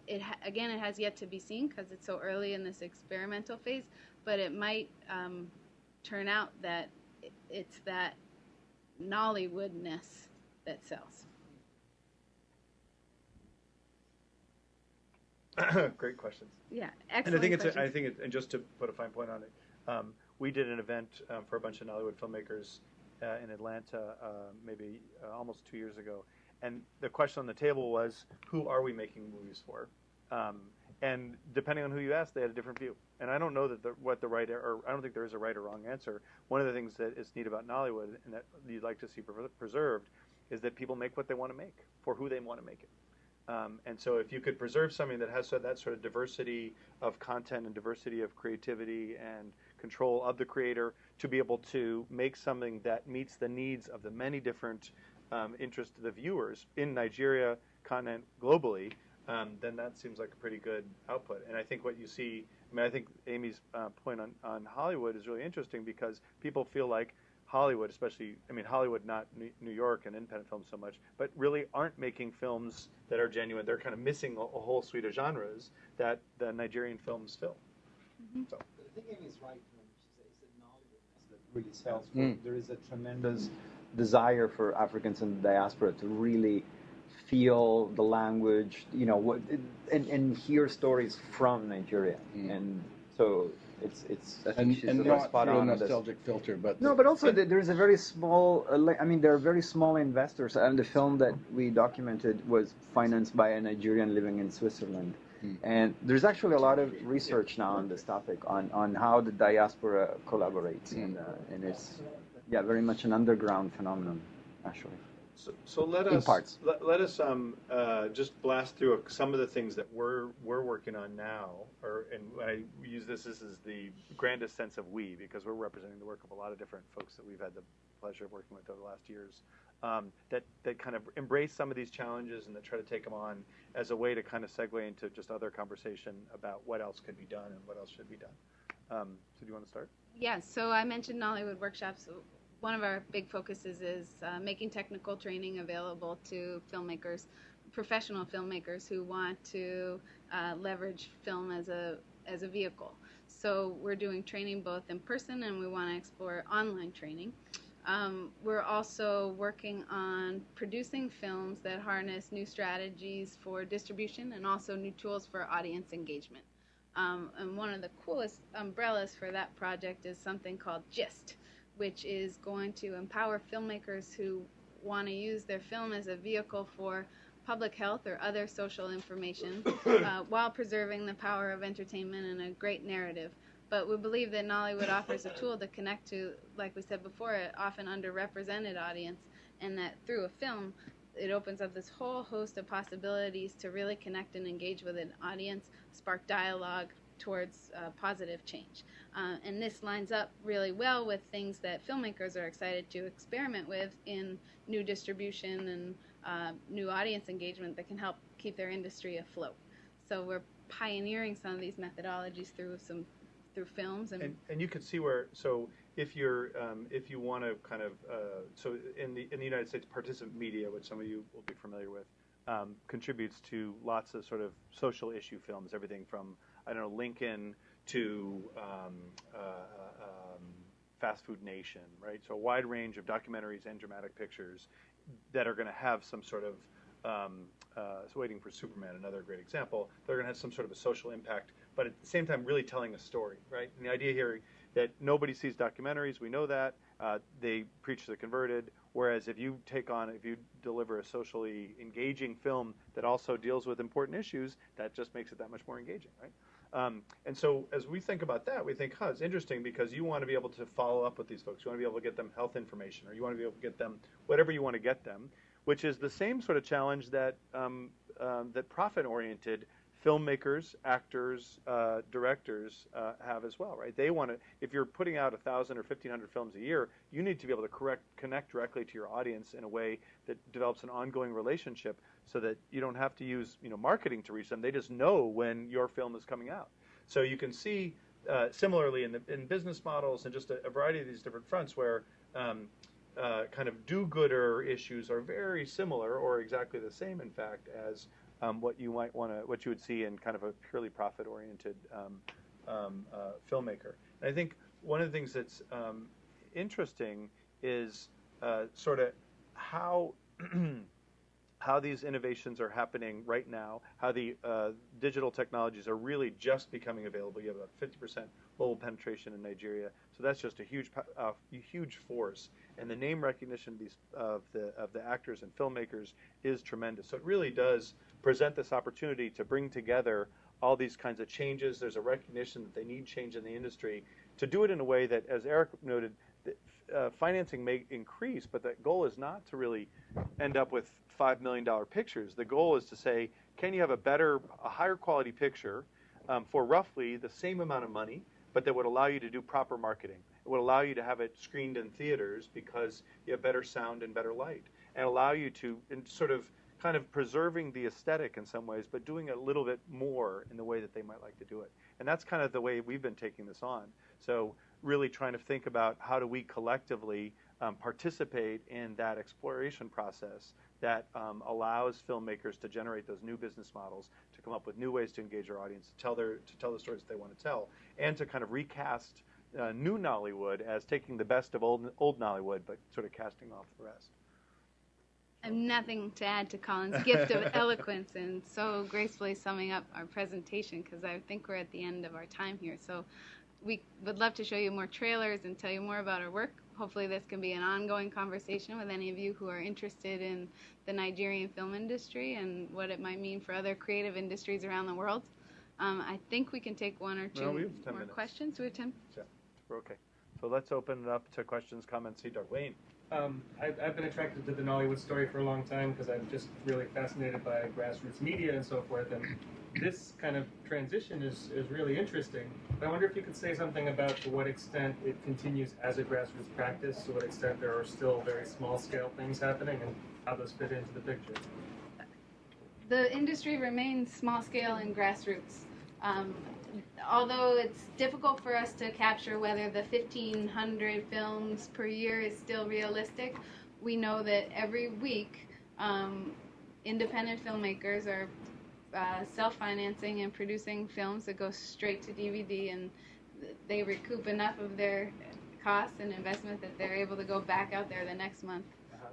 it has yet to be seen because it's so early in this experimental phase, but it might turn out that it's that Nollywoodness that sells. Great questions. Yeah, excellent. And I think and just to put a fine point on it, we did an event for a bunch of Nollywood filmmakers in Atlanta, maybe almost 2 years ago, and the question on the table was, who are we making movies for? And depending on who you ask, they had a different view. And I don't know that I don't think there is a right or wrong answer. One of the things that is neat about Nollywood and that you'd like to see preserved is that people make what they want to make for who they want to make it. And so if you could preserve something that has that sort of diversity of content and diversity of creativity and control of the creator to be able to make something that meets the needs of the many different interests of the viewers in Nigeria, continent, globally, then that seems like a pretty good output. And I think what you see, I think Aimee's point on Hollywood is really interesting because people feel like Hollywood, especially, Hollywood, not New York and independent films so much, but really aren't making films that are genuine. They're kind of missing a whole suite of genres that the Nigerian films fill. Mm-hmm. So. But I think Aimee's right when she says it's the Nollywoodness that really sells. There is a tremendous desire for Africans in the diaspora to really feel the language, and hear stories from Nigeria. And So it's I think she's and about not spot through a on with this. nostalgic filter, but No, but also there's a very small. I mean, there are very small investors, and the film that we documented was financed by a Nigerian living in Switzerland. And there's actually a lot of research now on this topic, on how the diaspora collaborates, and it's very much an underground phenomenon, actually. So let In us parts. let us just blast through some of the things that we're working on now, and I use this as the grandest sense of we, because we're representing the work of a lot of different folks that we've had the pleasure of working with over the last years, that kind of embrace some of these challenges and that try to take them on as a way to kind of segue into just other conversation about what else could be done and what else should be done. So do you want to start? Yeah, so I mentioned Nollywood workshops. One of our big focuses is making technical training available to filmmakers, professional filmmakers who want to leverage film as a vehicle. So we're doing training both in person, and we want to explore online training. We're also working on producing films that harness new strategies for distribution and also new tools for audience engagement. And one of the coolest umbrellas for that project is something called GIST, which is going to empower filmmakers who want to use their film as a vehicle for public health or other social information while preserving the power of entertainment and a great narrative. But we believe that Nollywood offers a tool to connect to, like we said before, an often underrepresented audience, and that through a film, it opens up this whole host of possibilities to really connect and engage with an audience, spark dialogue towards positive change. And this lines up really well with things that filmmakers are excited to experiment with in new distribution and new audience engagement that can help keep their industry afloat. So we're pioneering some of these methodologies through films, and you can see where, so if you're if you want to kind of so in the United States, participant media, which some of you will be familiar with, contributes to lots of sort of social issue films, everything from, I don't know, Lincoln to Fast Food Nation, right? So a wide range of documentaries and dramatic pictures that are going to have some sort of so Waiting for Superman, another great example. They're going to have some sort of a social impact, but at the same time really telling a story, right? And the idea here that nobody sees documentaries, we know that. They preach to the converted, whereas if you deliver a socially engaging film that also deals with important issues, that just makes it that much more engaging, right? And so as we think about that, we think, it's interesting, because you want to be able to follow up with these folks. You want to be able to get them health information, or you want to be able to get them whatever you want to get them, which is the same sort of challenge that that profit-oriented filmmakers, actors, directors have as well, right? They want to, if you're putting out 1,000 or 1,500 films a year, you need to be able to connect directly to your audience in a way that develops an ongoing relationship, so that you don't have to use marketing to reach them. They just know when your film is coming out. So you can see similarly in business models and just a variety of these different fronts where kind of do-gooder issues are very similar, or exactly the same, in fact, as what you would see in kind of a purely profit-oriented filmmaker. And I think one of the things that's interesting is sort of how how these innovations are happening right now, how the digital technologies are really just becoming available. You have about 50% mobile penetration in Nigeria, so that's just a huge force. And the name recognition of the actors and filmmakers is tremendous. So it really does present this opportunity to bring together all these kinds of changes. There's a recognition that they need change in the industry, to do it in a way that, as Eric noted, financing may increase, but the goal is not to really end up with $5 million pictures. The goal is to say, can you have a higher quality picture for roughly the same amount of money, but that would allow you to do proper marketing? It would allow you to have it screened in theaters because you have better sound and better light, and allow you to sort of kind of preserving the aesthetic in some ways, but doing a little bit more in the way that they might like to do it. And that's kind of the way we've been taking this on. So really trying to think about how do we collectively participate in that exploration process that allows filmmakers to generate those new business models, to come up with new ways to engage our audience, to tell the stories that they want to tell, and to kind of recast new Nollywood as taking the best of old Nollywood, but sort of casting off the rest. I have nothing to add to Colin's gift of eloquence and so gracefully summing up our presentation, because I think we're at the end of our time here. So we would love to show you more trailers and tell you more about our work. Hopefully this can be an ongoing conversation with any of you who are interested in the Nigerian film industry and what it might mean for other creative industries around the world. I think we can take one or two more questions. Do we have 10? Yeah, we're okay. So let's open it up to questions, comments. Wayne. I've been attracted to the Nollywood story for a long time because I'm just really fascinated by grassroots media and so forth, and this kind of transition is really interesting. But I wonder if you could say something about to what extent it continues as a grassroots practice, to what extent there are still very small-scale things happening, and how those fit into the picture. The industry remains small-scale and grassroots. Although it's difficult for us to capture whether the 1,500 films per year is still realistic, we know that every week independent filmmakers are self-financing and producing films that go straight to DVD, and they recoup enough of their costs and investment that they're able to go back out there the next month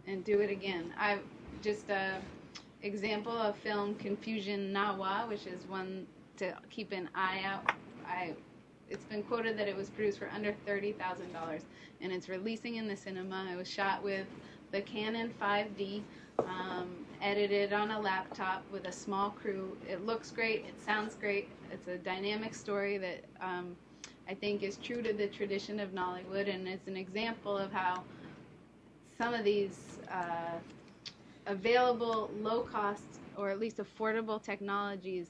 and do it again. I've just example of film Confusion Nawa, which is one to keep an eye out. It's been quoted that it was produced for under $30,000, and it's releasing in the cinema. It was shot with the Canon 5D, edited on a laptop with a small crew. It looks great. It sounds great. It's a dynamic story that I think is true to the tradition of Nollywood, and it's an example of how some of these available low-cost or at least affordable technologies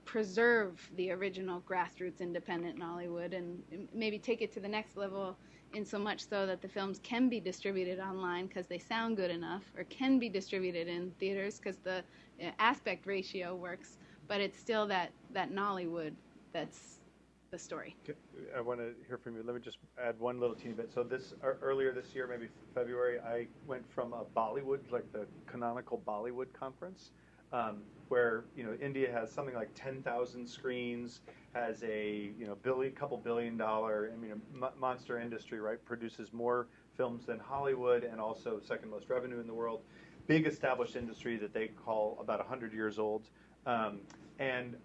preserve the original grassroots independent Nollywood and maybe take it to the next level, in so much so that the films can be distributed online because they sound good enough, or can be distributed in theaters because the aspect ratio works, but it's still that Nollywood that's the story. I want to hear from you. Let me just add one little teeny bit. So earlier this year, maybe February, I went from a Bollywood, like the canonical Bollywood conference, where India has something like 10,000 screens, has a couple $1 billion monster industry, right? Produces more films than Hollywood, and also second most revenue in the world. Big established industry that they call about 100 years old, and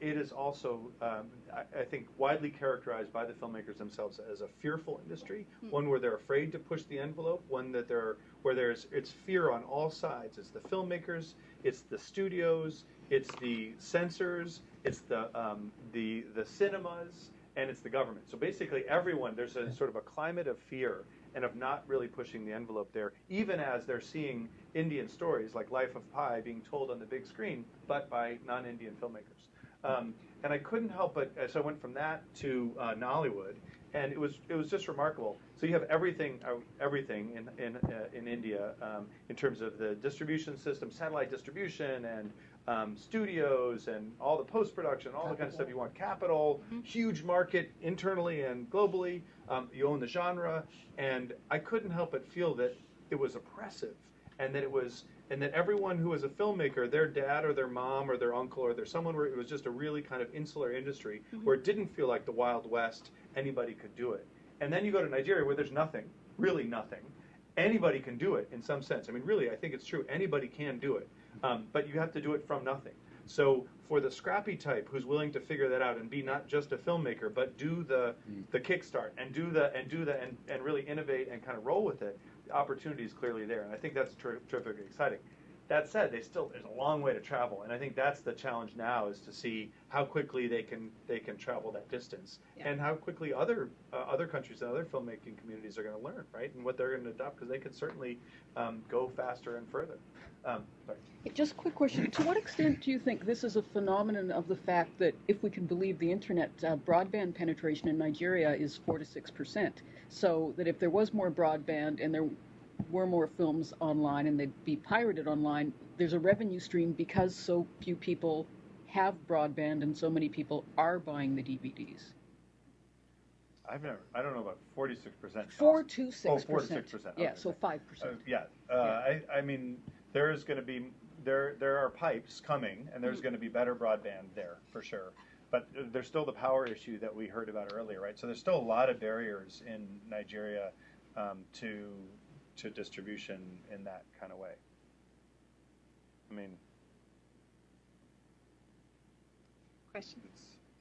it is also, I think, widely characterized by the filmmakers themselves as a fearful industry, one where they're afraid to push the envelope, one that it's fear on all sides. It's the filmmakers, it's the studios, it's the censors, it's the cinemas, and it's the government. So basically everyone, there's a sort of a climate of fear and of not really pushing the envelope there, even as they're seeing Indian stories like Life of Pi being told on the big screen, but by non-Indian filmmakers. And I couldn't help but, so I went from that to Nollywood, and it was just remarkable. So you have everything in India in terms of the distribution system, satellite distribution, and studios, and all the post-production, all the kind of stuff you want. Capital, huge market internally and globally. You own the genre, and I couldn't help but feel that it was oppressive, and that everyone who was a filmmaker, their dad or their mom or their uncle or their someone, where it was just a really kind of insular industry where it didn't feel like the Wild West, anybody could do it. And then you go to Nigeria where there's nothing, really nothing. Anybody can do it in some sense. I mean, really, I think it's true. Anybody can do it, but you have to do it from nothing. So for the scrappy type who's willing to figure that out and be not just a filmmaker, but do the kickstart and really innovate and kind of roll with it, the opportunity is clearly there, and I think that's terrifically exciting. That said, there's a long way to travel, and I think that's the challenge now, is to see how quickly they can travel that distance, and how quickly other countries and other filmmaking communities are going to learn, right, and what they're going to adopt, because they can certainly go faster and further. Sorry. Just a quick question. To what extent do you think this is a phenomenon of the fact that, if we can believe the internet, broadband penetration in Nigeria is 4 to 6%? So that if there was more broadband and there were more films online and they'd be pirated online, there's a revenue stream because so few people have broadband and so many people are buying the DVDs. I don't know about 46%. 4 to 6%. Oh, 4 to 6%. Okay. Yeah, so 5%. I mean, there is going to be there are pipes coming, and there's going to be better broadband there for sure. But there's still the power issue that we heard about earlier, right? So there's still a lot of barriers in Nigeria to to distribution in that kind of way. I mean, questions?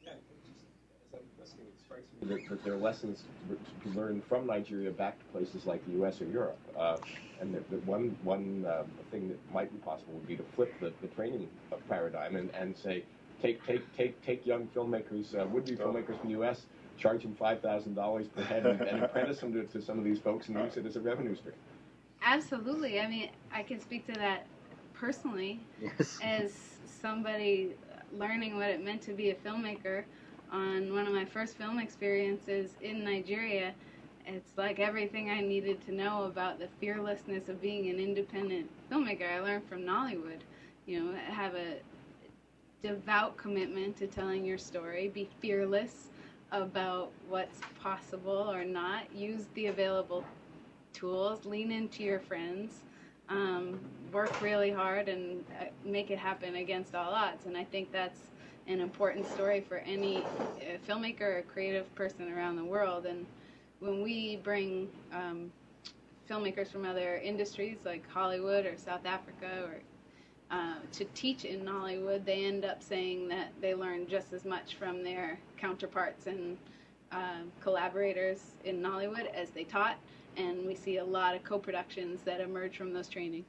Yeah, as I'm listening, it strikes me that there are lessons to be learned from Nigeria back to places like the U.S. or Europe. And the one thing that might be possible would be to flip the training paradigm and say, take young filmmakers, would-be filmmakers from the U.S., charge them $5,000 per head, and apprentice them to some of these folks and use it as a revenue stream. Absolutely. I mean, I can speak to that personally as somebody learning what it meant to be a filmmaker on one of my first film experiences in Nigeria. It's like everything I needed to know about the fearlessness of being an independent filmmaker. I learned from Nollywood. You know, have a devout commitment to telling your story, be fearless about what's possible or not, use the available tools, lean into your friends, work really hard and make it happen against all odds. And I think that's an important story for any filmmaker or creative person around the world. And when we bring filmmakers from other industries like Hollywood or South Africa or to teach in Nollywood, they end up saying that they learn just as much from their counterparts and collaborators in Nollywood as they taught, and we see a lot of co-productions that emerge from those trainings.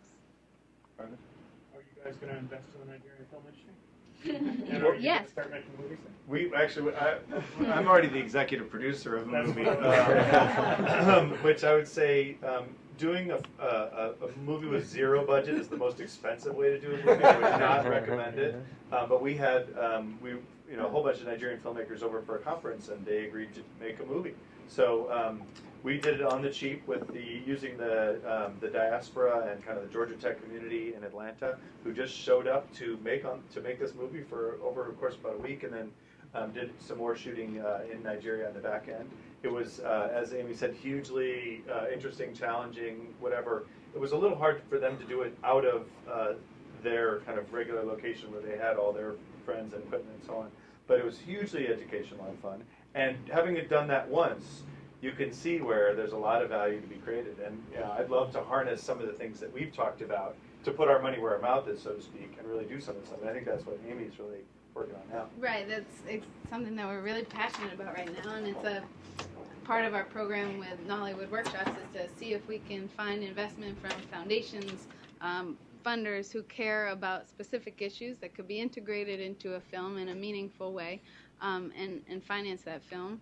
Are you guys going to invest in the Nigerian film industry? And are you going to start making movies then? we actually, I'm already the executive producer of a movie, which I would say doing a movie with zero budget is the most expensive way to do a movie. I would not recommend it. But we had a whole bunch of Nigerian filmmakers over for a conference, and they agreed to make a movie. So we did it on the cheap with using the diaspora and kind of the Georgia Tech community in Atlanta, who just showed up to make this movie for over the course of about a week, and then did some more shooting in Nigeria on the back end. It was, as Aimee said, hugely interesting, challenging, whatever. It was a little hard for them to do it out of their kind of regular location where they had all their friends and equipment and so on. But it was hugely educational and fun. And having it done that once, you can see where there's a lot of value to be created. And I'd love to harness some of the things that we've talked about to put our money where our mouth is, so to speak, and really do some of this stuff. And I think that's what Aimee's really working on now. Right, it's something that we're really passionate about right now, and it's a part of our program with Nollywood Workshops is to see if we can find investment from foundations, funders who care about specific issues that could be integrated into a film in a meaningful way, and finance that film.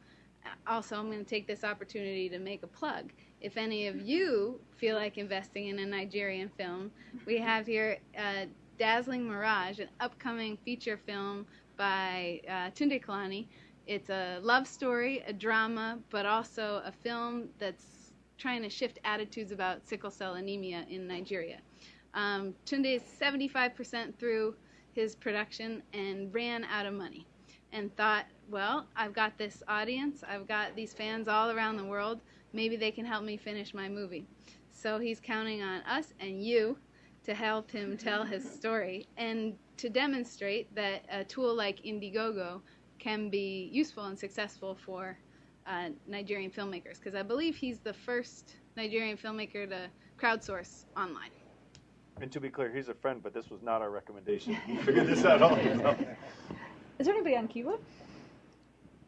Also, I'm going to take this opportunity to make a plug. If any of you feel like investing in a Nigerian film, we have here Dazzling Mirage, an upcoming feature film by Tunde Kalani. It's a love story, a drama, but also a film that's trying to shift attitudes about sickle cell anemia in Nigeria. Tunde is 75% through his production and ran out of money and thought, well, I've got this audience, I've got these fans all around the world, maybe they can help me finish my movie. So he's counting on us and you to help him tell his story and to demonstrate that a tool like Indiegogo can be useful and successful for Nigerian filmmakers, because I believe he's the first Nigerian filmmaker to crowdsource online. And to be clear, he's a friend, but this was not our recommendation. He figured this out all himself. Is there anybody on Kiva?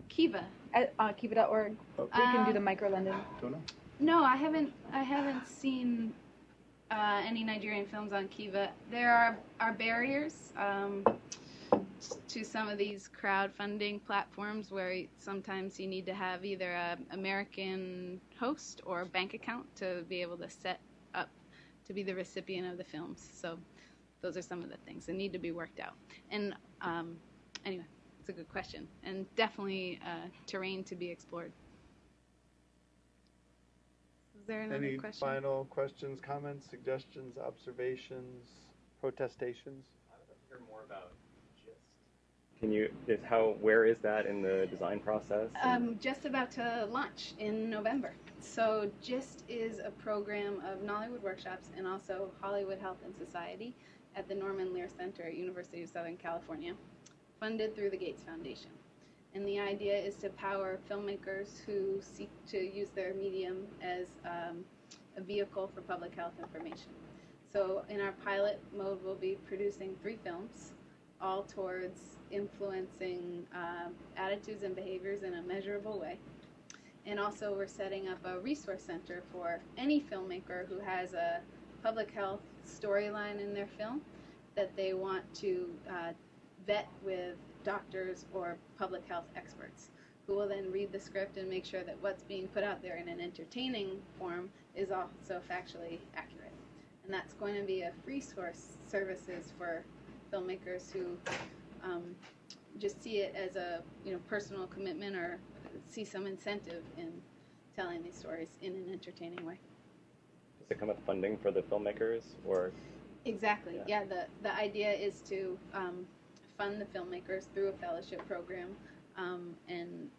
Kiva. Kiva.org. We can do the micro London. No, I haven't seen any Nigerian films on Kiva. There are barriers to some of these crowdfunding platforms where sometimes you need to have either an American host or a bank account to be able to set up to be the recipient of the films. So those are some of the things that need to be worked out. And anyway, it's a good question, and definitely terrain to be explored. Is there another Any question? final questions, comments, suggestions, observations, protestations? I'd love to hear more about GIST. Where is that in the design process? Just about to launch in November. So GIST is a program of Nollywood Workshops and also Hollywood Health and Society at the Norman Lear Center at University of Southern California, funded through the Gates Foundation. And the idea is to power filmmakers who seek to use their medium as a vehicle for public health information. So in our pilot mode, we'll be producing 3 films, all towards influencing attitudes and behaviors in a measurable way. And also we're setting up a resource center for any filmmaker who has a public health storyline in their film that they want to vet with doctors or public health experts, who will then read the script and make sure that what's being put out there in an entertaining form is also factually accurate. And that's going to be a free source services for filmmakers who just see it as a personal commitment or see some incentive in telling these stories in an entertaining way. Does it come with funding for the filmmakers, or? Exactly. Yeah. The idea is to fund the filmmakers through a fellowship program, and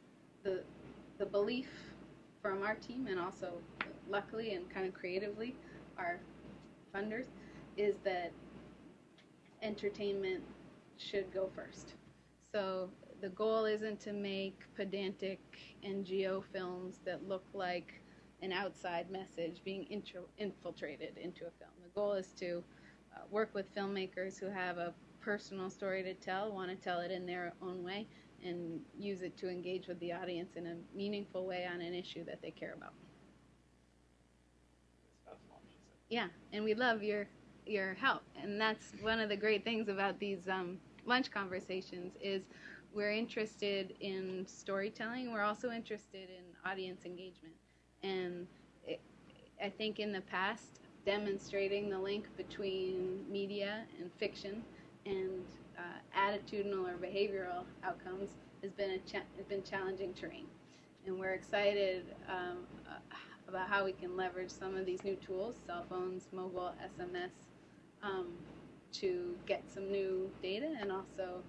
the belief from our team, and also luckily and kind of creatively our funders, is that entertainment should go first. So the goal isn't to make pedantic NGO films that look like an outside message being infiltrated into a film. The goal is to work with filmmakers who have a personal story to tell, want to tell it in their own way, and use it to engage with the audience in a meaningful way on an issue that they care about. Yeah, and we love your help, and that's one of the great things about these lunch conversations is we're interested in storytelling. We're also interested in audience engagement, and I think in the past, demonstrating the link between media and fiction and attitudinal or behavioral outcomes has been challenging terrain, and we're excited about how we can leverage some of these new tools, cell phones, mobile, SMS, to get some new data and also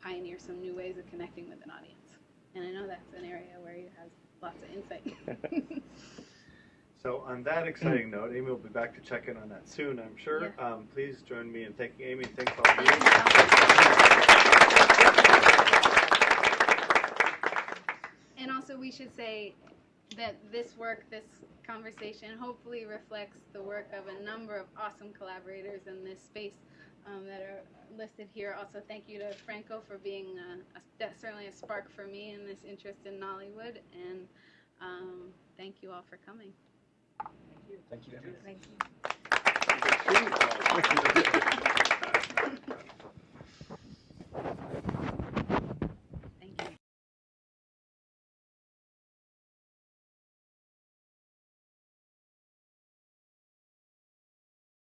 pioneer some new ways of connecting with an audience. And I know that's an area where you have lots of insight. So on that exciting note, Aimee will be back to check in on that soon, I'm sure. Yeah. Please join me in thanking Aimee. Thanks all of you. And also we should say that this work, this conversation, hopefully reflects the work of a number of awesome collaborators in this space that are listed here. Also, thank you to Franco for being certainly a spark for me in this interest in Nollywood, and thank you all for coming. Thank you. Thank you.